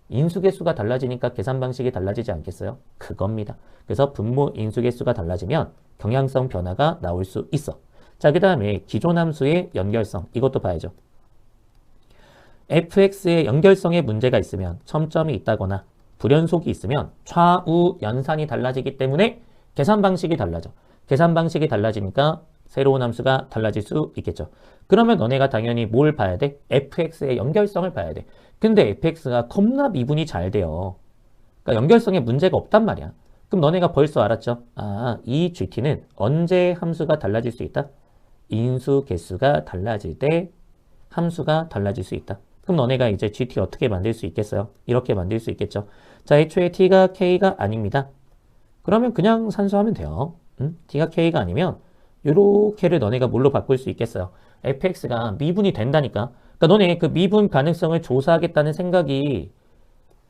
인수계수가 달라지니까 계산 방식이 달라지지 않겠어요? 그겁니다. 그래서 분모 인수계수가 달라지면 경향성 변화가 나올 수 있어. 자, 그 다음에 기존 함수의 연결성. 이것도 봐야죠. fx의 연결성에 문제가 있으면 첨점이 있다거나 불연속이 있으면 좌우 연산이 달라지기 때문에 계산 방식이 달라져. 계산 방식이 달라지니까 새로운 함수가 달라질 수 있겠죠. 그러면 너네가 당연히 뭘 봐야 돼? fx의 연결성을 봐야 돼. 근데 fx가 겁나 미분이 잘 돼요. 그러니까 연결성에 문제가 없단 말이야. 그럼 너네가 벌써 알았죠? 아, 이 gt는 언제 함수가 달라질 수 있다? 인수 개수가 달라질 때 함수가 달라질 수 있다. 그럼 너네가 이제 gt 어떻게 만들 수 있겠어요? 이렇게 만들 수 있겠죠. 자, 애초에 t가 k가 아닙니다. 그러면 그냥 산수하면 돼요. t가 k가 아니면 요렇게를 너네가 뭘로 바꿀 수 있겠어요? fx가 미분이 된다니까. 그러니까 너네 그 미분 가능성을 조사하겠다는 생각이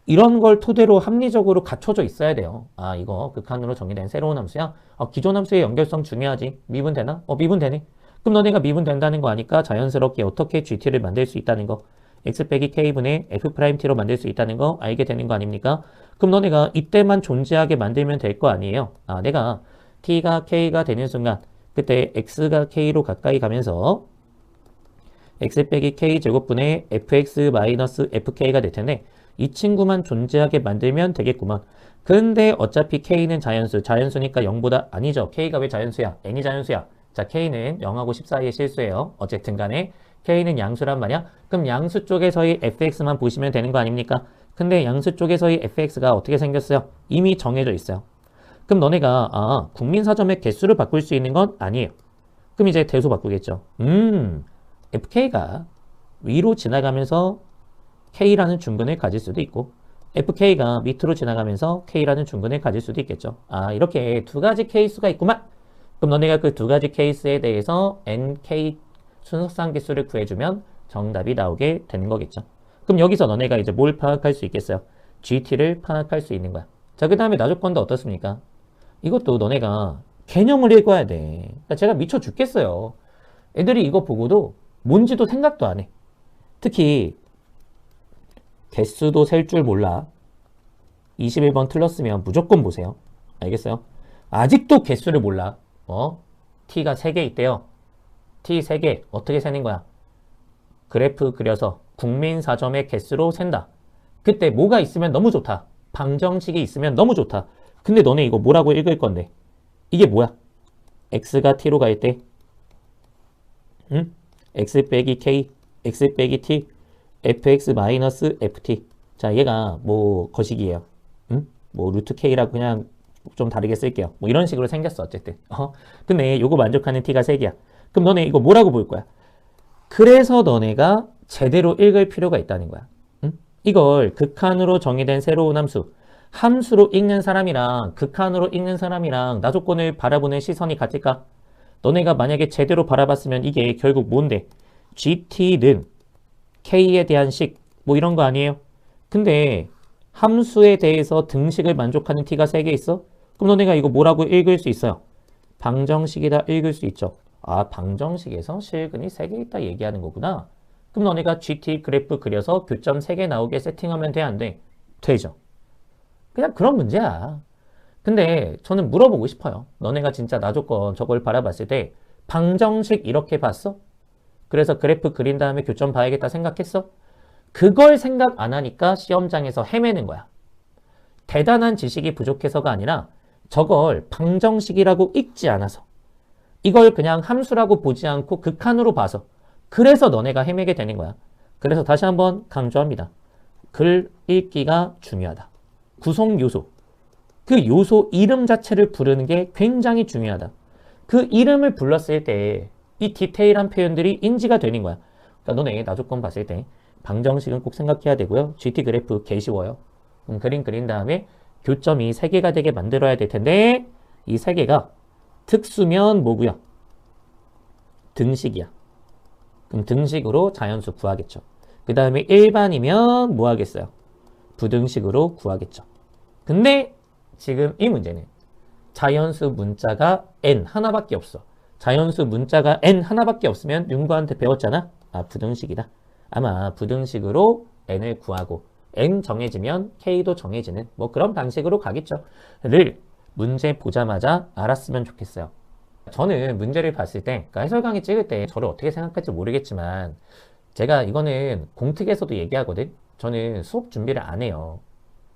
이런 걸 토대로 합리적으로 갖춰져 있어야 돼요. 아, 이거 극한으로 정의된 새로운 함수야? 기존 함수의 연결성 중요하지. 미분 되나? 미분 되네. 그럼 너네가 미분 된다는 거 아니까 자연스럽게 어떻게 gt를 만들 수 있다는 거, x 빼기 k분의 f't로 만들 수 있다는 거 알게 되는 거 아닙니까? 그럼 너네가 이때만 존재하게 만들면 될 거 아니에요? 아, 내가 t가 k가 되는 순간 그때 x가 k로 가까이 가면서 x 빼기 k 제곱분의 fx 마이너스 fk가 될 텐데 이 친구만 존재하게 만들면 되겠구만. 근데 어차피 k는 자연수, 자연수니까 0보다 아니죠. k가 왜 자연수야? n이 자연수야. 자, k는 0하고 10 사이의 실수예요. 어쨌든 간에 k는 양수란 말이야. 그럼 양수 쪽에서의 fx만 보시면 되는 거 아닙니까? 근데 양수 쪽에서의 fx가 어떻게 생겼어요? 이미 정해져 있어요. 그럼 너네가 국민사점의 개수를 바꿀 수 있는 건 아니에요. 그럼 이제 대수 바꾸겠죠. fk가 위로 지나가면서 k라는 중근을 가질 수도 있고 fk가 밑으로 지나가면서 k라는 중근을 가질 수도 있겠죠. 아, 이렇게 두 가지 케이스가 있구만. 그럼 너네가 그 두 가지 케이스에 대해서 nk 순서상 개수를 구해주면 정답이 나오게 되는 거겠죠. 그럼 여기서 너네가 이제 뭘 파악할 수 있겠어요? gt를 파악할 수 있는 거야. 자, 그 다음에 나조건도 어떻습니까? 이것도 너네가 개념을 읽어야 돼. 그러니까 제가 미쳐 죽겠어요. 애들이 이거 보고도 뭔지도 생각도 안 해. 특히 개수도 셀 줄 몰라. 21번 틀렸으면 무조건 보세요. 알겠어요? 아직도 개수를 몰라. t가 3개 있대요. t 3개 어떻게 세는 거야? 그래프 그려서 국민사점의 개수로 센다. 그때 뭐가 있으면 너무 좋다. 방정식이 있으면 너무 좋다. 근데 너네 이거 뭐라고 읽을 건데? 이게 뭐야? x가 t로 갈 때 x 빼기 k, x 빼기 t, fx 마이너스 ft. 자, 얘가 뭐 거식이에요. 뭐 루트 k라고 그냥 좀 다르게 쓸게요. 뭐 이런 식으로 생겼어 어쨌든. 근데 요거 만족하는 t가 3개야. 그럼 너네 이거 뭐라고 볼 거야? 그래서 너네가 제대로 읽을 필요가 있다는 거야. 이걸 극한으로 정의된 새로운 함수, 함수로 읽는 사람이랑 극한으로 읽는 사람이랑 나조건을 바라보는 시선이 같을까? 너네가 만약에 제대로 바라봤으면 이게 결국 뭔데? gt는 k에 대한 식, 뭐 이런 거 아니에요? 근데 함수에 대해서 등식을 만족하는 t가 3개 있어? 그럼 너네가 이거 뭐라고 읽을 수 있어요? 방정식이다 읽을 수 있죠. 아, 방정식에서 실근이 3개 있다 얘기하는 거구나. 그럼 너네가 gt 그래프 그려서 교점 3개 나오게 세팅하면 돼, 안 돼? 되죠. 그냥 그런 문제야. 근데 저는 물어보고 싶어요. 너네가 진짜 나조건 저걸 바라봤을 때 방정식 이렇게 봤어? 그래서 그래프 그린 다음에 교점 봐야겠다 생각했어? 그걸 생각 안 하니까 시험장에서 헤매는 거야. 대단한 지식이 부족해서가 아니라 저걸 방정식이라고 읽지 않아서 이걸 그냥 함수라고 보지 않고 극한으로 봐서 그래서 너네가 헤매게 되는 거야. 그래서 다시 한번 강조합니다. 글 읽기가 중요하다. 구성 요소. 그 요소 이름 자체를 부르는 게 굉장히 중요하다. 그 이름을 불렀을 때 이 디테일한 표현들이 인지가 되는 거야. 그러니까 너네 나조건 봤을 때 방정식은 꼭 생각해야 되고요. GT 그래프 개 쉬워요. 그림 그린 다음에 교점이 3개가 되게 만들어야 될 텐데 이 3개가 특수면 뭐고요? 등식이야. 그럼 등식으로 자연수 구하겠죠. 그 다음에 일반이면 뭐 하겠어요? 부등식으로 구하겠죠. 근데 지금 이 문제는 자연수 문자가 n 하나밖에 없어. 자연수 문자가 n 하나밖에 없으면 윤구한테 배웠잖아. 아, 부등식이다. 아마 부등식으로 n을 구하고 n 정해지면 k도 정해지는 뭐 그런 방식으로 가겠죠. 를 문제 보자마자 알았으면 좋겠어요. 저는 문제를 봤을 때, 그러니까 해설 강의 찍을 때 저를 어떻게 생각할지 모르겠지만 제가 이거는 공특에서도 얘기하거든. 저는 수업 준비를 안 해요.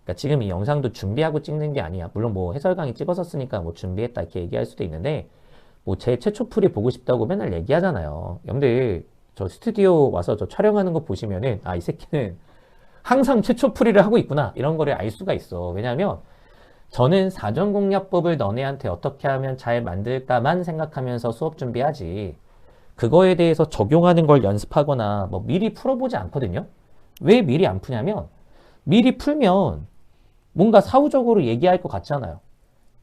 그러니까 지금 이 영상도 준비하고 찍는 게 아니야. 물론 뭐 해설 강의 찍었었으니까 뭐 준비했다 이렇게 얘기할 수도 있는데 뭐 제 최초 풀이 보고 싶다고 맨날 얘기하잖아요. 여러분들 저 스튜디오 와서 저 촬영하는 거 보시면은 아, 이 새끼는 항상 최초 풀이를 하고 있구나 이런 거를 알 수가 있어. 왜냐하면 저는 사전공략법을 너네한테 어떻게 하면 잘 만들까만 생각하면서 수업 준비하지 그거에 대해서 적용하는 걸 연습하거나 뭐 미리 풀어보지 않거든요. 왜 미리 안 푸냐면 미리 풀면 뭔가 사후적으로 얘기할 것 같잖아요.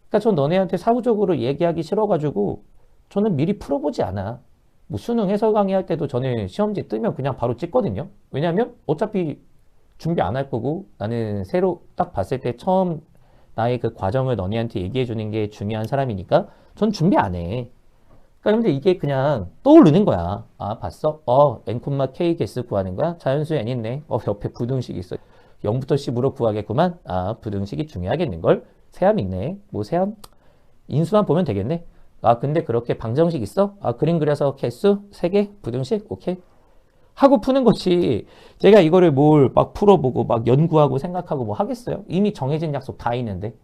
그러니까 전 너네한테 사후적으로 얘기하기 싫어가지고 저는 미리 풀어보지 않아. 뭐 수능 해설 강의할 때도 저는 시험지 뜨면 그냥 바로 찍거든요. 왜냐하면 어차피 준비 안 할 거고 나는 새로 딱 봤을 때 처음 나의 그 과정을 너네한테 얘기해 주는 게 중요한 사람이니까 전 준비 안 해. 그러니까 근데 이게 그냥 떠오르는 거야. 아, 봤어? n, k 개수 구하는 거야? 자연수 n 있네. 옆에 부등식 있어. 0부터 10으로 구하겠구만. 아, 부등식이 중요하겠는걸? 세함 있네. 뭐 세함? 인수만 보면 되겠네. 아, 근데 그렇게 방정식 있어? 아, 그림 그려서 개수 3개? 부등식? 오케이. 하고 푸는 것이 제가 이거를 뭘 막 풀어보고 막 연구하고 생각하고 뭐 하겠어요? 이미 정해진 약속 다 있는데.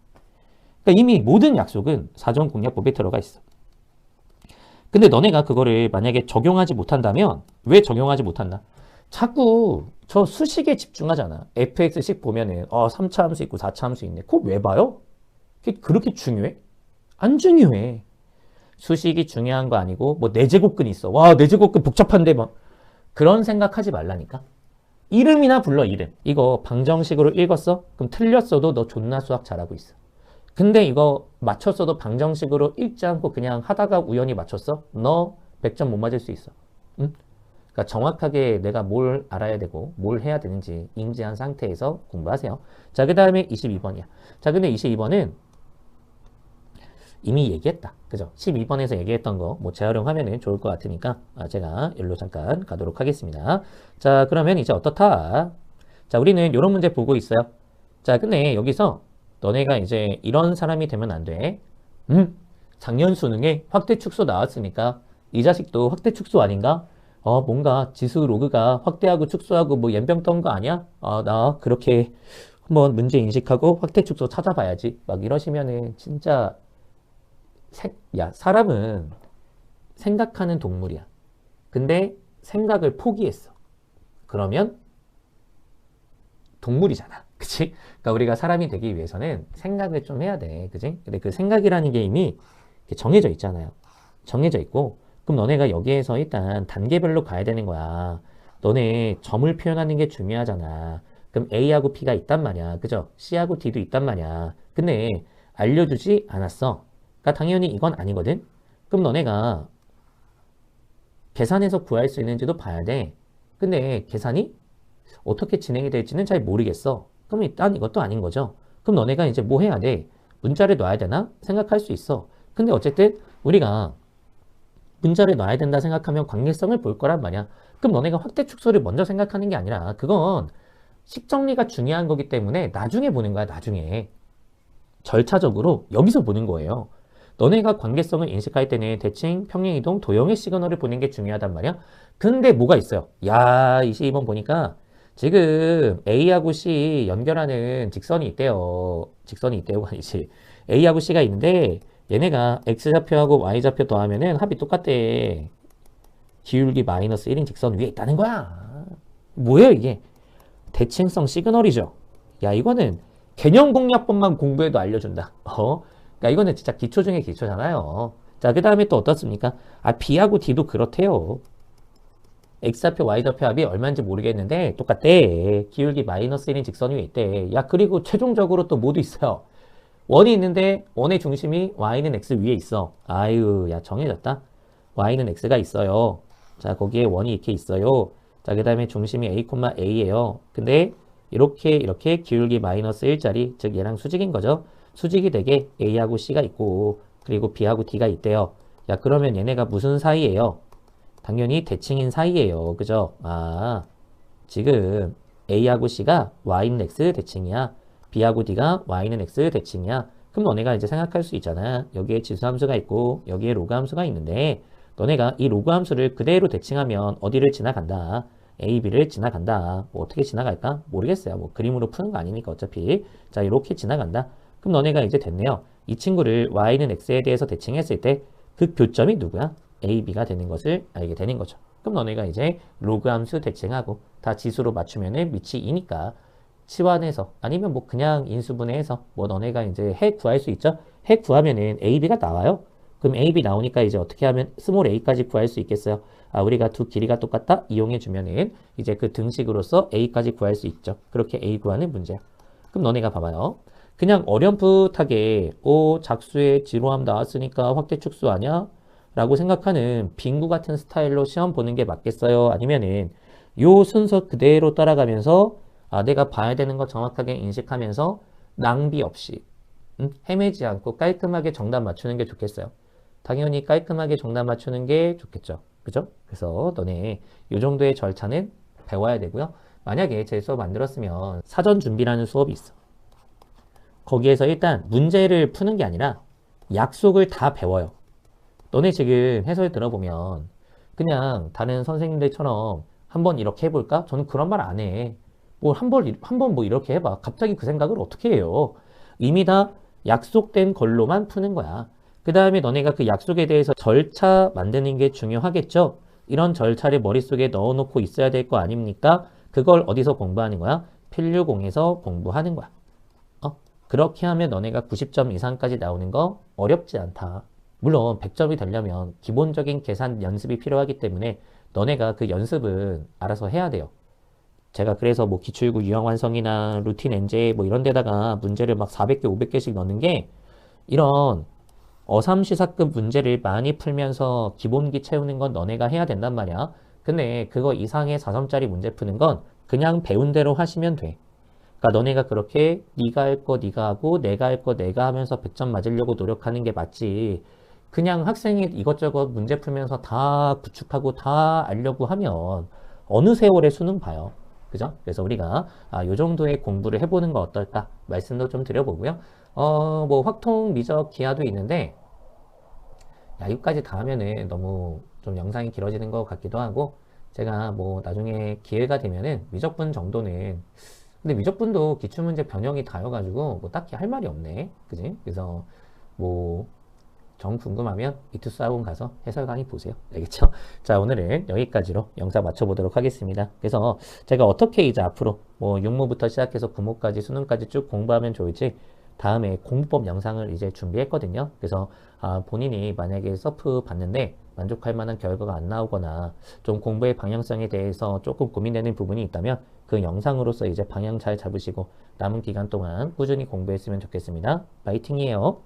그러니까 이미 모든 약속은 사전공략법에 들어가 있어. 근데 너네가 그거를 만약에 적용하지 못한다면 왜 적용하지 못한다? 자꾸 저 수식에 집중하잖아. fx식 보면은 3차 함수 있고 4차 함수 있네. 그거 왜 봐요? 그게 그렇게 중요해? 안 중요해. 수식이 중요한 거 아니고 뭐 내제곱근이 있어. 와, 내제곱근 복잡한데 막 그런 생각하지 말라니까. 이름이나 불러 이름. 이거 방정식으로 읽었어? 그럼 틀렸어도 너 존나 수학 잘하고 있어. 근데 이거 맞췄어도 방정식으로 읽지 않고 그냥 하다가 우연히 맞췄어? 너 100점 못 맞을 수 있어. 응? 그러니까 정확하게 내가 뭘 알아야 되고 뭘 해야 되는지 인지한 상태에서 공부하세요. 자, 그 다음에 22번이야. 자, 근데 22번은 이미 얘기했다. 그죠? 12번에서 얘기했던 거 뭐 재활용하면 좋을 것 같으니까 제가 여기로 잠깐 가도록 하겠습니다. 자, 그러면 이제 어떻다? 자, 우리는 이런 문제 보고 있어요. 자, 근데 여기서 너네가 이제 이런 사람이 되면 안 돼. 작년 수능에 확대 축소 나왔으니까 이 자식도 확대 축소 아닌가? 뭔가 지수 로그가 확대하고 축소하고 뭐 연병 떤 거 아니야? 나 그렇게 한번 문제 인식하고 확대 축소 찾아봐야지. 막 이러시면은 진짜 야, 사람은 생각하는 동물이야. 근데 생각을 포기했어. 그러면 동물이잖아. 그치? 그러니까 우리가 사람이 되기 위해서는 생각을 좀 해야 돼. 그치? 근데 그 생각이라는 게 이미 정해져 있잖아요. 정해져 있고, 그럼 너네가 여기에서 일단 단계별로 가야 되는 거야. 너네 점을 표현하는 게 중요하잖아. 그럼 A하고 B가 있단 말이야. 그죠? C하고 D도 있단 말이야. 근데 알려주지 않았어. 그러니까 당연히 이건 아니거든. 그럼 너네가 계산해서 구할 수 있는지도 봐야 돼. 근데 계산이 어떻게 진행이 될지는 잘 모르겠어. 그럼 일단 이것도 아닌 거죠. 그럼 너네가 이제 뭐 해야 돼? 문자를 놔야 되나? 생각할 수 있어. 근데 어쨌든 우리가 문자를 놔야 된다 생각하면 관계성을 볼 거란 말이야. 그럼 너네가 확대 축소를 먼저 생각하는 게 아니라 그건 식정리가 중요한 거기 때문에 나중에 보는 거야. 나중에. 절차적으로 여기서 보는 거예요. 너네가 관계성을 인식할 때는 대칭, 평행이동, 도형의 시그널을 보는 게 중요하단 말이야. 근데 뭐가 있어요? 야, 22번 보니까 지금 A하고 C 연결하는 직선이 있대요. 직선이 있대요. 아니지. A하고 C가 있는데 얘네가 X좌표하고 Y좌표 더하면은 합이 똑같대. 기울기 마이너스 1인 직선 위에 있다는 거야. 뭐예요 이게? 대칭성 시그널이죠. 야, 이거는 개념 공략법만 공부해도 알려준다. 그러니까 이거는 진짜 기초 중에 기초잖아요. 자, 그 다음에 또 어떻습니까? 아, B하고 D도 그렇대요. X좌표, Y좌표 합이 얼마인지 모르겠는데 똑같대. 기울기 마이너스 1인 직선 위에 있대. 야, 그리고 최종적으로 또 뭐도 있어요. 원이 있는데 원의 중심이 Y는 X 위에 있어. 아유, 야, 정해졌다. Y는 X가 있어요. 자, 거기에 원이 이렇게 있어요. 자, 그 다음에 중심이 A, A예요. 근데 이렇게 기울기 마이너스 1짜리, 즉 얘랑 수직인 거죠. 수직이 되게 A하고 C가 있고 그리고 B하고 D가 있대요. 야, 그러면 얘네가 무슨 사이예요? 당연히 대칭인 사이예요. 그죠? 아, 지금 A하고 C가 Y는 X 대칭이야. B하고 D가 Y는 X 대칭이야. 그럼 너네가 이제 생각할 수 있잖아. 여기에 지수함수가 있고 여기에 로그 함수가 있는데 너네가 이 로그 함수를 그대로 대칭하면 어디를 지나간다. A, B를 지나간다. 뭐 어떻게 지나갈까? 모르겠어요. 뭐 그림으로 푸는 거 아니니까 어차피. 자, 이렇게 지나간다. 그럼 너네가 이제 됐네요. 이 친구를 Y는 X에 대해서 대칭했을 때 그 교점이 누구야? A, B가 되는 것을 알게 되는 거죠. 그럼 너네가 이제 로그 함수 대칭하고 다 지수로 맞추면은 밑이 2니까 치환해서 아니면 뭐 그냥 인수분해해서 뭐 너네가 이제 해 구할 수 있죠? 해 구하면은 A, B가 나와요. 그럼 A, B 나오니까 이제 어떻게 하면 스몰 a까지 구할 수 있겠어요? 아, 우리가 두 길이가 똑같다? 이용해 주면은 이제 그 등식으로서 A까지 구할 수 있죠. 그렇게 A 구하는 문제야. 그럼 너네가 봐봐요. 그냥 어렴풋하게 작수의 지로함 나왔으니까 확대축수 아니야? 라고 생각하는 빙구 같은 스타일로 시험 보는 게 맞겠어요? 아니면은 요 순서 그대로 따라가면서 아, 내가 봐야 되는 거 정확하게 인식하면서 낭비 없이 헤매지 않고 깔끔하게 정답 맞추는 게 좋겠어요. 당연히 깔끔하게 정답 맞추는 게 좋겠죠. 그죠? 그래서 너네 이 정도의 절차는 배워야 되고요. 만약에 제 수업 안 들었으면 사전 준비라는 수업이 있어. 거기에서 일단 문제를 푸는 게 아니라 약속을 다 배워요. 너네 지금 해설 들어보면 그냥 다른 선생님들처럼 한번 이렇게 해볼까? 저는 그런 말 안 해. 뭐 한번 뭐 이렇게 해봐. 갑자기 그 생각을 어떻게 해요? 이미 다 약속된 걸로만 푸는 거야. 그 다음에 너네가 그 약속에 대해서 절차 만드는 게 중요하겠죠? 이런 절차를 머릿속에 넣어놓고 있어야 될 거 아닙니까? 그걸 어디서 공부하는 거야? 필류공에서 공부하는 거야. 그렇게 하면 너네가 90점 이상까지 나오는 거 어렵지 않다. 물론 100점이 되려면 기본적인 계산 연습이 필요하기 때문에 너네가 그 연습은 알아서 해야 돼요. 제가 그래서 뭐 기출구 유형 완성이나 루틴 엔제 뭐 이런 데다가 문제를 막 400개, 500개씩 넣는 게 이런 어삼시사급 문제를 많이 풀면서 기본기 채우는 건 너네가 해야 된단 말이야. 근데 그거 이상의 4점짜리 문제 푸는 건 그냥 배운 대로 하시면 돼. 그러니까 너네가 그렇게 네가 할 거 네가 하고 내가 할 거 내가 하면서 100점 맞으려고 노력하는 게 맞지. 그냥 학생이 이것저것 문제 풀면서 다 구축하고 다 알려고 하면 어느 세월에 수능 봐요. 그죠? 그래서 우리가 요 정도의 공부를 해보는 거 어떨까? 말씀도 좀 드려보고요. 뭐 확통, 미적, 기하도 있는데 야, 여기까지 다 하면은 너무 좀 영상이 길어지는 것 같기도 하고 제가 뭐 나중에 기회가 되면은 미적분 정도는 근데 미적분도 기출문제 변형이 다여가지고 뭐 딱히 할 말이 없네. 그지? 그래서 뭐 정 궁금하면 이투스 학원 가서 해설 강의 보세요. 알겠죠? 자, 오늘은 여기까지로 영상 마쳐보도록 하겠습니다. 그래서 제가 어떻게 이제 앞으로 뭐 육모부터 시작해서 구모까지 수능까지 쭉 공부하면 좋을지 다음에 공부법 영상을 이제 준비했거든요. 그래서 본인이 만약에 서프 봤는데 만족할 만한 결과가 안 나오거나 좀 공부의 방향성에 대해서 조금 고민되는 부분이 있다면 그 영상으로서 이제 방향 잘 잡으시고 남은 기간 동안 꾸준히 공부했으면 좋겠습니다. 파이팅이에요.